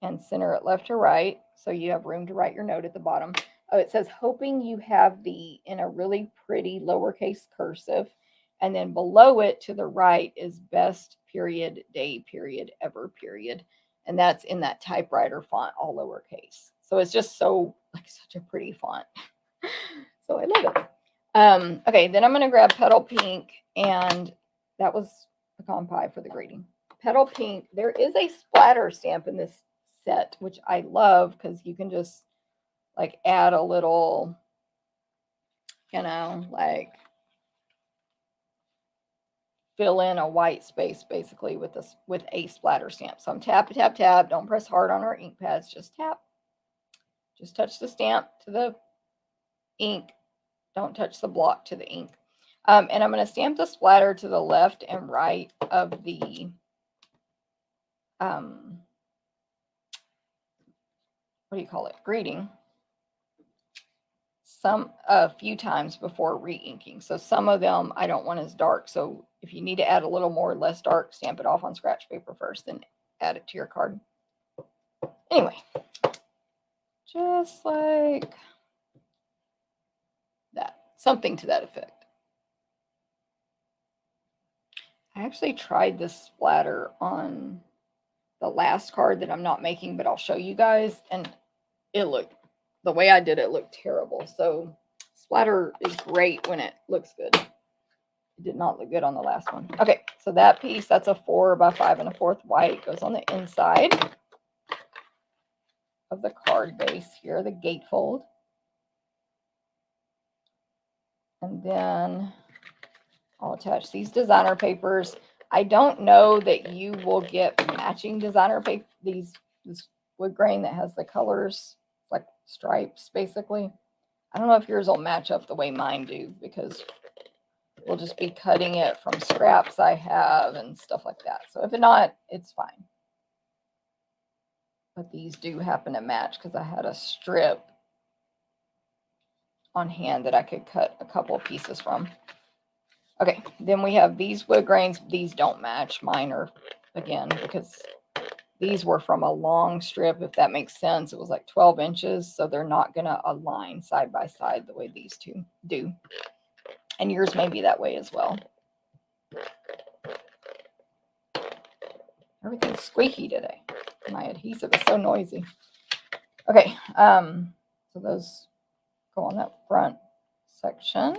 and center it left to right. So you have room to write your note at the bottom. Oh, it says, hoping you have the, in a really pretty lowercase cursive. And then below it to the right is best period, day period, ever period. And that's in that typewriter font, all lowercase. So it's just so, like, such a pretty font. So I love it. Okay, then I'm going to grab Petal Pink. And that was pecan pie for the greeting. Petal Pink. There is a splatter stamp in this set, which I love because you can just like add a little, you know, like fill in a white space basically with this, with a splatter stamp. So I'm tap, tap, tap. Don't press hard on our ink pads. Just tap. Just touch the stamp to the ink. Don't touch the block to the ink. And I'm going to stamp the splatter to the left and right of the what do you call it? Greeting. A few times before re-inking. So some of them I don't want as dark. So if you need to add a little more, less dark, stamp it off on scratch paper first, then add it to your card. Anyway, just like that. Something to that effect. I actually tried this splatter on the last card that I'm not making, but I'll show you guys. And it looked, the way I did it looked terrible. So splatter is great when it looks good. It did not look good on the last one. Okay, so that piece, that's a 4 by 5 1/4 white, goes on the inside of the card base here, the gatefold. And then I'll attach these designer papers. I don't know that you will get matching designer paper, this wood grain that has the colors, like stripes, basically. I don't know if yours will match up the way mine do, because we'll just be cutting it from scraps I have and stuff like that. So if not, it's fine. But these do happen to match because I had a strip on hand that I could cut a couple of pieces from. Okay, then we have these wood grains. These don't match. Mine are, again, because these were from a long strip, if that makes sense. It was like 12 inches, so they're not going to align side by side the way these two do. And yours may be that way as well. Everything's squeaky today. My adhesive is so noisy. Okay, so those go on that front section.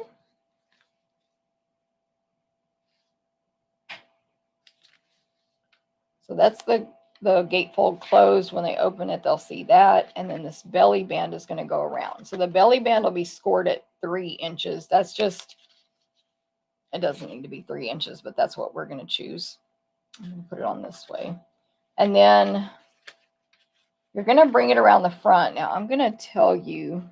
So that's the gatefold closed. When they open it, they'll see that. And then this belly band is going to go around. So the belly band will be scored at 3 inches. That's just, it doesn't need to be 3 inches, but that's what we're going to choose. I'm going to put it on this way. And then you're going to bring it around the front. Now I'm going to tell you,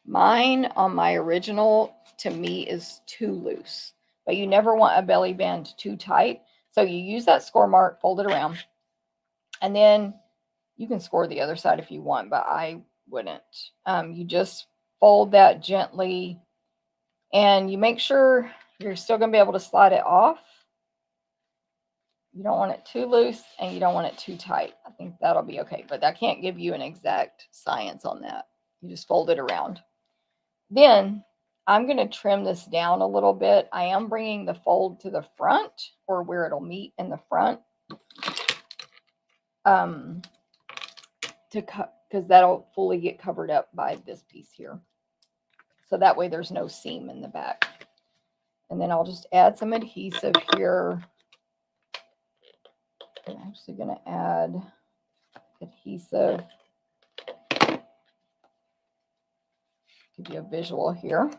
mine on my original, to me, is too loose. But you never want a belly band too tight. So you use that score mark, fold it around. And then you can score the other side if you want, but I wouldn't. You just fold that gently. And you make sure you're still going to be able to slide it off. You don't want it too loose and you don't want it too tight. I think that'll be okay. But I can't give you an exact science on that. You just fold it around. Then I'm going to trim this down a little bit. I am bringing the fold to the front, or where it'll meet in the front, to cut, because that'll fully get covered up by this piece here. So that way there's no seam in the back. And then I'll just add some adhesive here. I'm actually going to add adhesive. Give you a visual here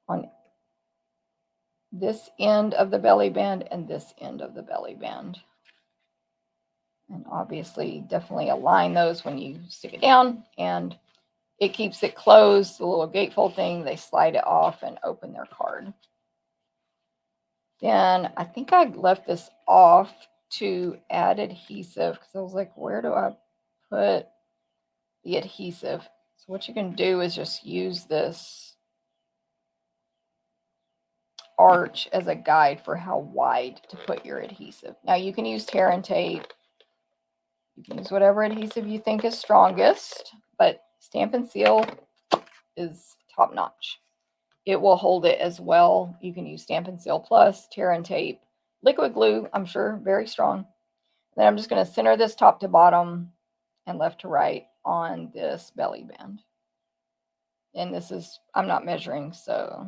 on this end of the belly band and this end of the belly band. And obviously, definitely align those when you stick it down, and it keeps it closed. The little gatefold thing, they slide it off and open their card. Then I think I left this off to add adhesive because I was like, where do I put the adhesive? So what you can do is just use this arch as a guide for how wide to put your adhesive. Now you can use tear and tape. You can use whatever adhesive you think is strongest, but Stampin' Seal is top notch. It will hold it as well. You can use Stampin' Seal Plus, tear and tape, liquid glue, I'm sure, very strong. Then I'm just going to center this top to bottom and left to right on this belly band. And this is, I'm not measuring, so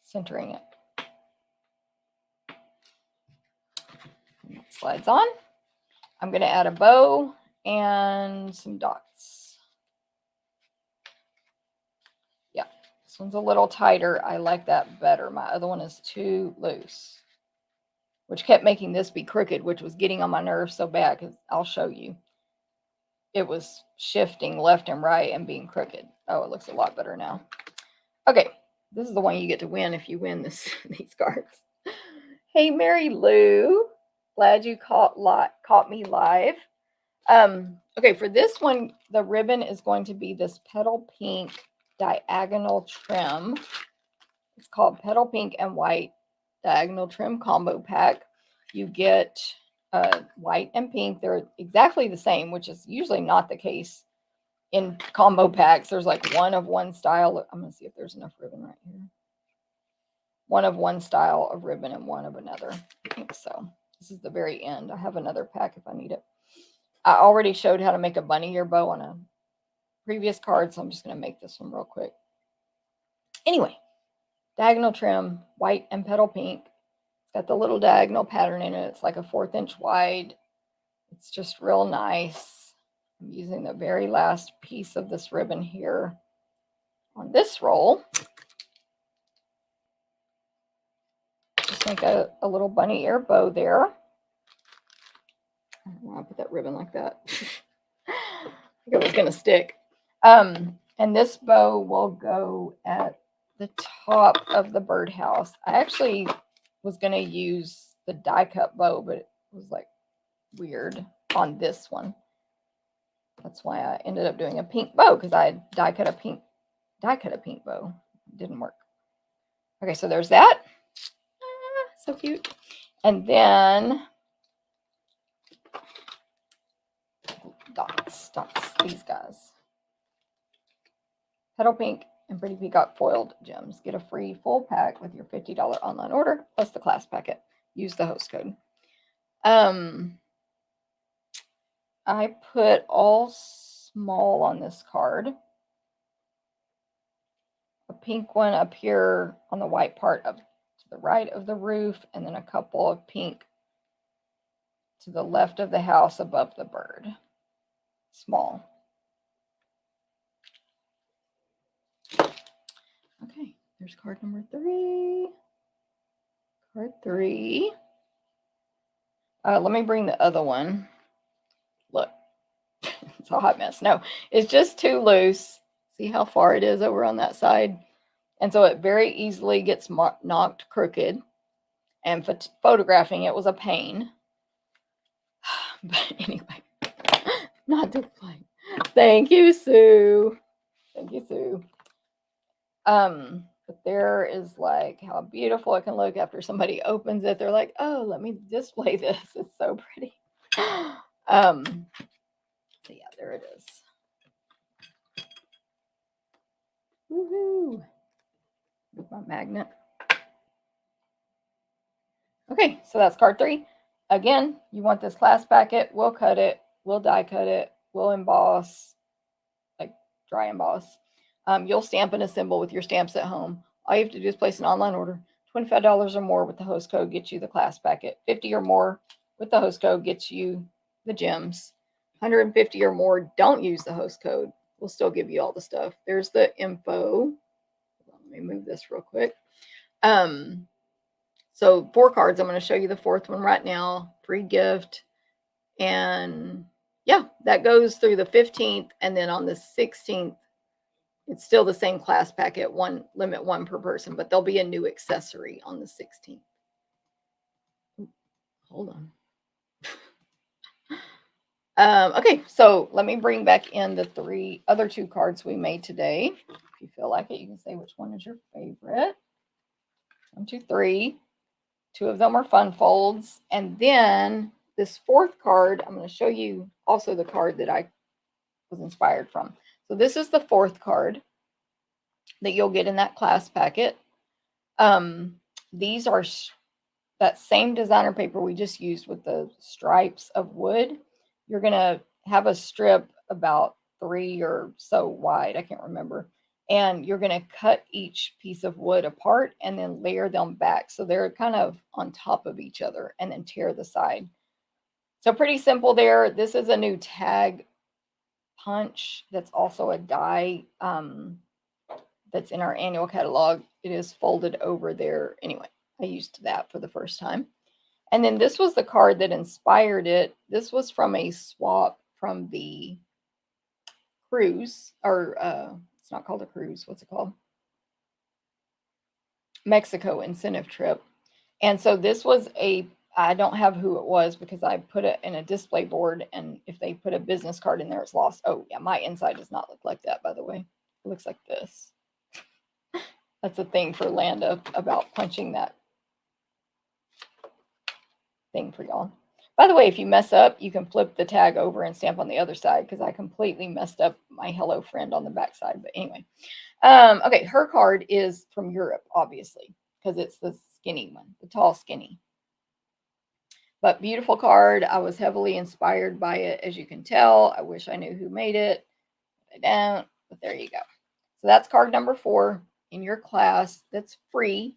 centering it. And that slides on. I'm going to add a bow and some dots. Yeah, this one's a little tighter. I like that better. My other one is too loose, which kept making this be crooked, which was getting on my nerves so bad, because I'll show you. It was shifting left and right and being crooked. Oh, it looks a lot better now. Okay, this is the one you get to win if you win these cards. Hey, Mary Lou. Glad you caught me live. Okay, for this one, the ribbon is going to be this Petal Pink diagonal trim. It's called Petal Pink and White Diagonal Trim Combo Pack. You get white and pink. They're exactly the same, which is usually not the case in combo packs. There's like one of one style. I'm going to see if there's enough ribbon right here. One of one style of ribbon and one of another. I think so. This is the very end. I have another pack if I need it. I already showed how to make a bunny ear bow on a previous card, so I'm just going to make this one real quick. Anyway, diagonal trim, white and petal pink. It's got the little diagonal pattern in it. It's like a 1/4 inch wide. It's just real nice. I'm using the very last piece of this ribbon here on this roll. Just make a little bunny ear bow there. I don't want to put that ribbon like that. I think it was going to stick. And this bow will go at the top of the birdhouse. I actually was going to use the die cut bow, but it was like weird on this one. That's why I ended up doing a pink bow, because I had die cut a pink bow. It didn't work. Okay, so there's that. So cute. And then dots, these guys. Petal Pink and Pretty Peacock foiled gems. Get a free full pack with your $50 online order, plus the class packet. Use the host code. I put all small on this card. A pink one up here on the white part up to the right of the roof, and then a couple of pink to the left of the house above the bird. Small. Okay, there's card number 3. Card 3. Let me bring the other one. Look, it's a hot mess. No, it's just too loose. See how far it is over on that side? And so it very easily gets knocked crooked. And photographing it was a pain. But anyway, not to complain. Thank you, Sue. Thank you, Sue. But there is like how beautiful it can look after somebody opens it. They're like, oh, let me display this. It's so pretty. So yeah, there it is. Move my magnet. Okay, so that's card 3. Again, you want this class packet, we'll cut it, we'll die cut it, we'll emboss, like dry emboss. You'll stamp and assemble with your stamps at home. All you have to do is place an online order. $25 or more with the host code gets you the class packet. $50 or more with the host code gets you the gems. $150 or more, don't use the host code. We'll still give you all the stuff. There's the info. Let me move this real quick. So 4 cards. I'm going to show you the 4th one right now. Free gift. And yeah, that goes through the 15th. And then on the 16th, it's still the same class packet, limit 1 per person, but there'll be a new accessory on the 16th. Hold on. Okay, so let me bring back in the other 2 cards we made today. If you feel like it, you can say which one is your favorite. 1, 2, 3. 2 of them are fun folds. And then this 4th card, I'm going to show you also the card that I was inspired from. So this is the 4th card that you'll get in that class packet. These are that same designer paper we just used with the stripes of wood. You're going to have a strip about 3 or so wide, I can't remember. And you're going to cut each piece of wood apart and then layer them back. So they're kind of on top of each other, and then tear the side. So pretty simple there. This is a new tag punch that's also a die that's in our annual catalog. It is folded over there. Anyway, I used that for the first time. And then this was the card that inspired it. This was from a swap from the cruise, or it's not called a cruise. What's it called? Mexico incentive trip. And so this was I don't have who it was because I put it in a display board, and if they put a business card in there, it's lost. Oh yeah, my inside does not look like that, by the way. It looks like this. That's a thing for Landa about punching that thing for y'all. By the way, if you mess up, you can flip the tag over and stamp on the other side, because I completely messed up my hello friend on the back side. But anyway, okay, her card is from Europe, obviously, because it's the skinny one, the tall skinny. But beautiful card. I was heavily inspired by it, as you can tell. I wish I knew who made it. I don't, but there you go. So that's card number 4 in your class. That's free.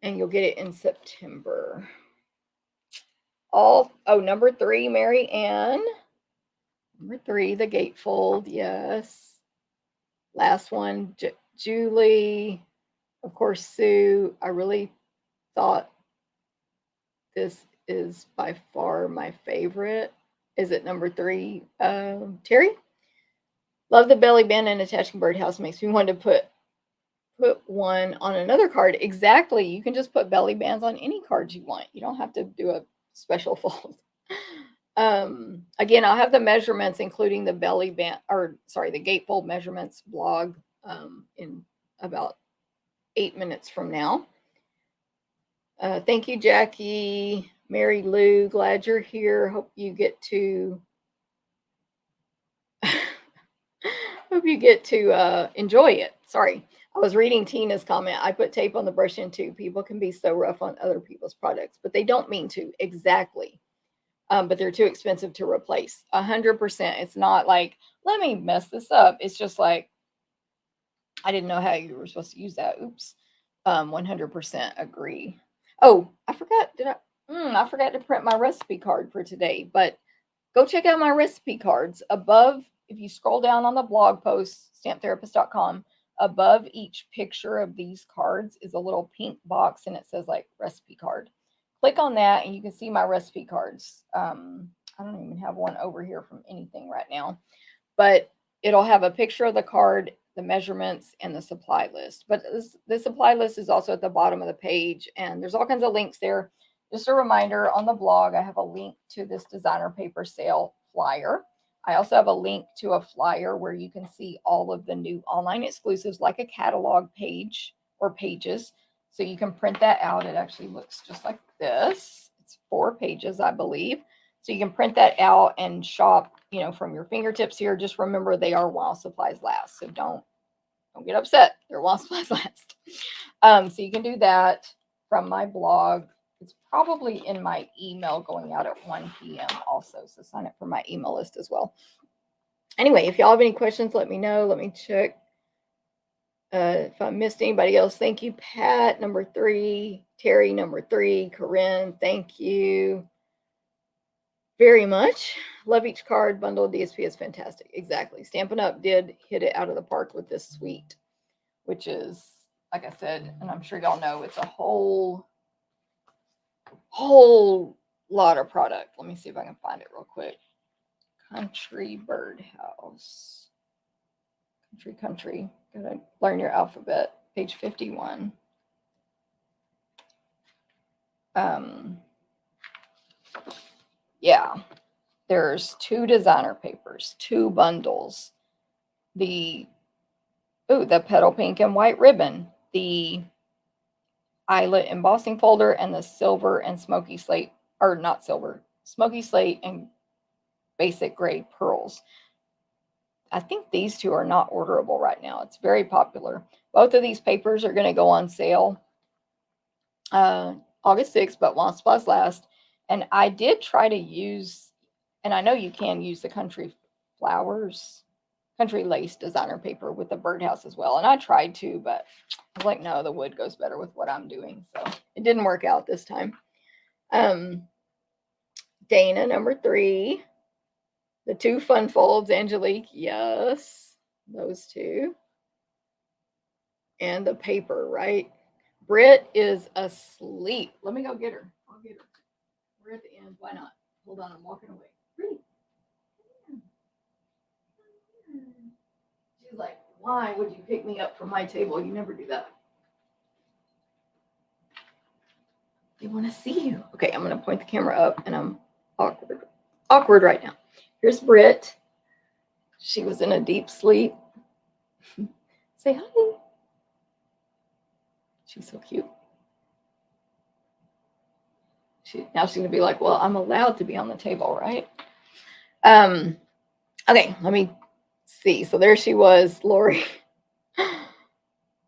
And you'll get it in September. Number 3, Mary Ann. Number 3, the gatefold. Yes. Last one, Julie. Of course, Sue. I really thought this is by far my favorite. Is it number 3? Terry? Love the belly band and attaching birdhouse. Makes me want to put one on another card. Exactly. You can just put belly bands on any cards you want. You don't have to do a special fold. Again, I'll have the measurements, including the belly band, the gatefold measurements blog in about 8 minutes from now. Thank you, Jackie. Mary Lou, glad you're here. Hope you get to enjoy it. Sorry, I was reading Tina's comment. I put tape on the brush in too. People can be so rough on other people's products, but they don't mean to. Exactly. But they're too expensive to replace. 100%. It's not like, let me mess this up. It's just like, I didn't know how you were supposed to use that. Oops. 100% agree. Oh, I forgot. I forgot to print my recipe card for today, but go check out my recipe cards. Above, if you scroll down on the blog post, stamptherapist.com, above each picture of these cards is a little pink box, and it says like recipe card. Click on that and you can see my recipe cards. I don't even have one over here from anything right now, but it'll have a picture of the card, the measurements, and the supply list. But the supply list is also at the bottom of the page, and there's all kinds of links there. Just a reminder, on the blog, I have a link to this designer paper sale flyer. I also have a link to a flyer where you can see all of the new online exclusives, like a catalog page or pages. So you can print that out. It actually looks just like this. It's 4 pages, I believe. So you can print that out and shop, from your fingertips here. Just remember, they are while supplies last. So don't Don't get upset. They're while supplies last. So you can do that from my blog. It's probably in my email going out at 1 p.m. also. So sign up for my email list as well. Anyway, if y'all have any questions, let me know. Let me check if I missed anybody else. Thank you, Pat, number 3. Terry, number 3. Corinne, thank you very much. Love each card. Bundle DSP is fantastic. Exactly. Stampin' Up did hit it out of the park with this suite, which is, like I said, and I'm sure y'all know, it's a whole lot of product. Let me see if I can find it real quick. Country Birdhouse. Country. Gotta learn your alphabet. Page 51. Yeah. There's 2 designer papers, 2 bundles. The Petal pink and white ribbon, the eyelet embossing folder, and the silver and smoky slate, or not silver, smoky slate and basic gray pearls. I think these 2 are not orderable right now. It's very popular. Both of these papers are going to go on sale August 6th, but while supplies last. And I did try to use, and I know you can use the Country Lace designer paper with the birdhouse as well. And I tried to, but I was like, no, the wood goes better with what I'm doing. So it didn't work out this time. Dana, number 3. The 2 fun folds, Angelique, yes, those 2. And the paper, right? Britt is asleep. Let me go get her. I'll get her. We're at the end. Why not? Hold on, I'm walking away. Britt. She's like, why would you pick me up from my table? You never do that. They want to see you. Okay, I'm going to point the camera up, and I'm awkward right now. Here's Britt. She was in a deep sleep. Say hi. She's so cute. Now she's going to be like, well, I'm allowed to be on the table, right? Okay, let me see. So there she was, Lori.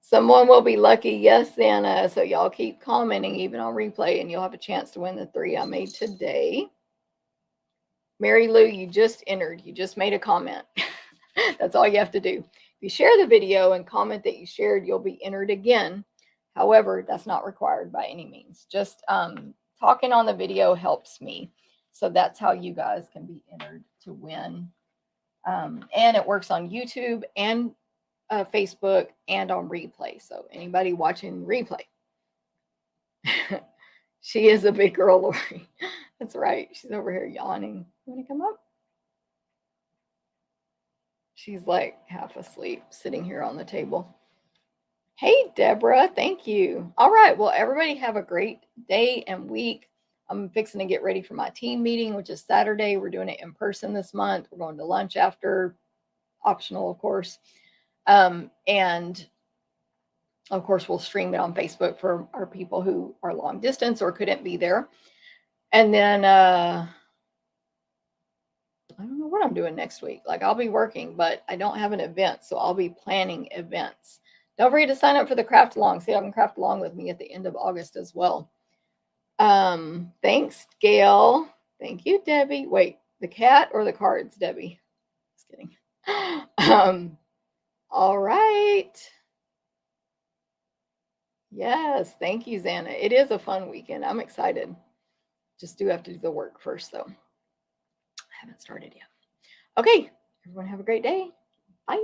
Someone will be lucky. Yes, Santa. So y'all keep commenting even on replay, and you'll have a chance to win the 3 I made today. Mary Lou, you just entered. You just made a comment. That's all you have to do. If you share the video and comment that you shared, you'll be entered again. However, that's not required by any means. Just talking on the video helps me. So that's how you guys can be entered to win. And it works on YouTube and Facebook and on replay. So anybody watching replay. She is a big girl, Lori. That's right. She's over here yawning. You want to come up? She's like half asleep, sitting here on the table. Hey, Deborah. Thank you. All right. Well, everybody have a great day and week. I'm fixing to get ready for my team meeting, which is Saturday. We're doing it in person this month. We're going to lunch after, optional, of course. And of course, we'll stream it on Facebook for our people who are long distance or couldn't be there. And then I don't know what I'm doing next week. Like, I'll be working, but I don't have an event, so I'll be planning events. Don't forget to sign up for the craft along. See, I can craft along with me at the end of August as well. Thanks, Gail. Thank you, Debbie. Wait, the cat or the cards, Debbie? Just kidding. All right. Yes, thank you, Xana. It is a fun weekend. I'm excited. Just do have to do the work first, though. I haven't started yet. Okay, everyone have a great day. Bye.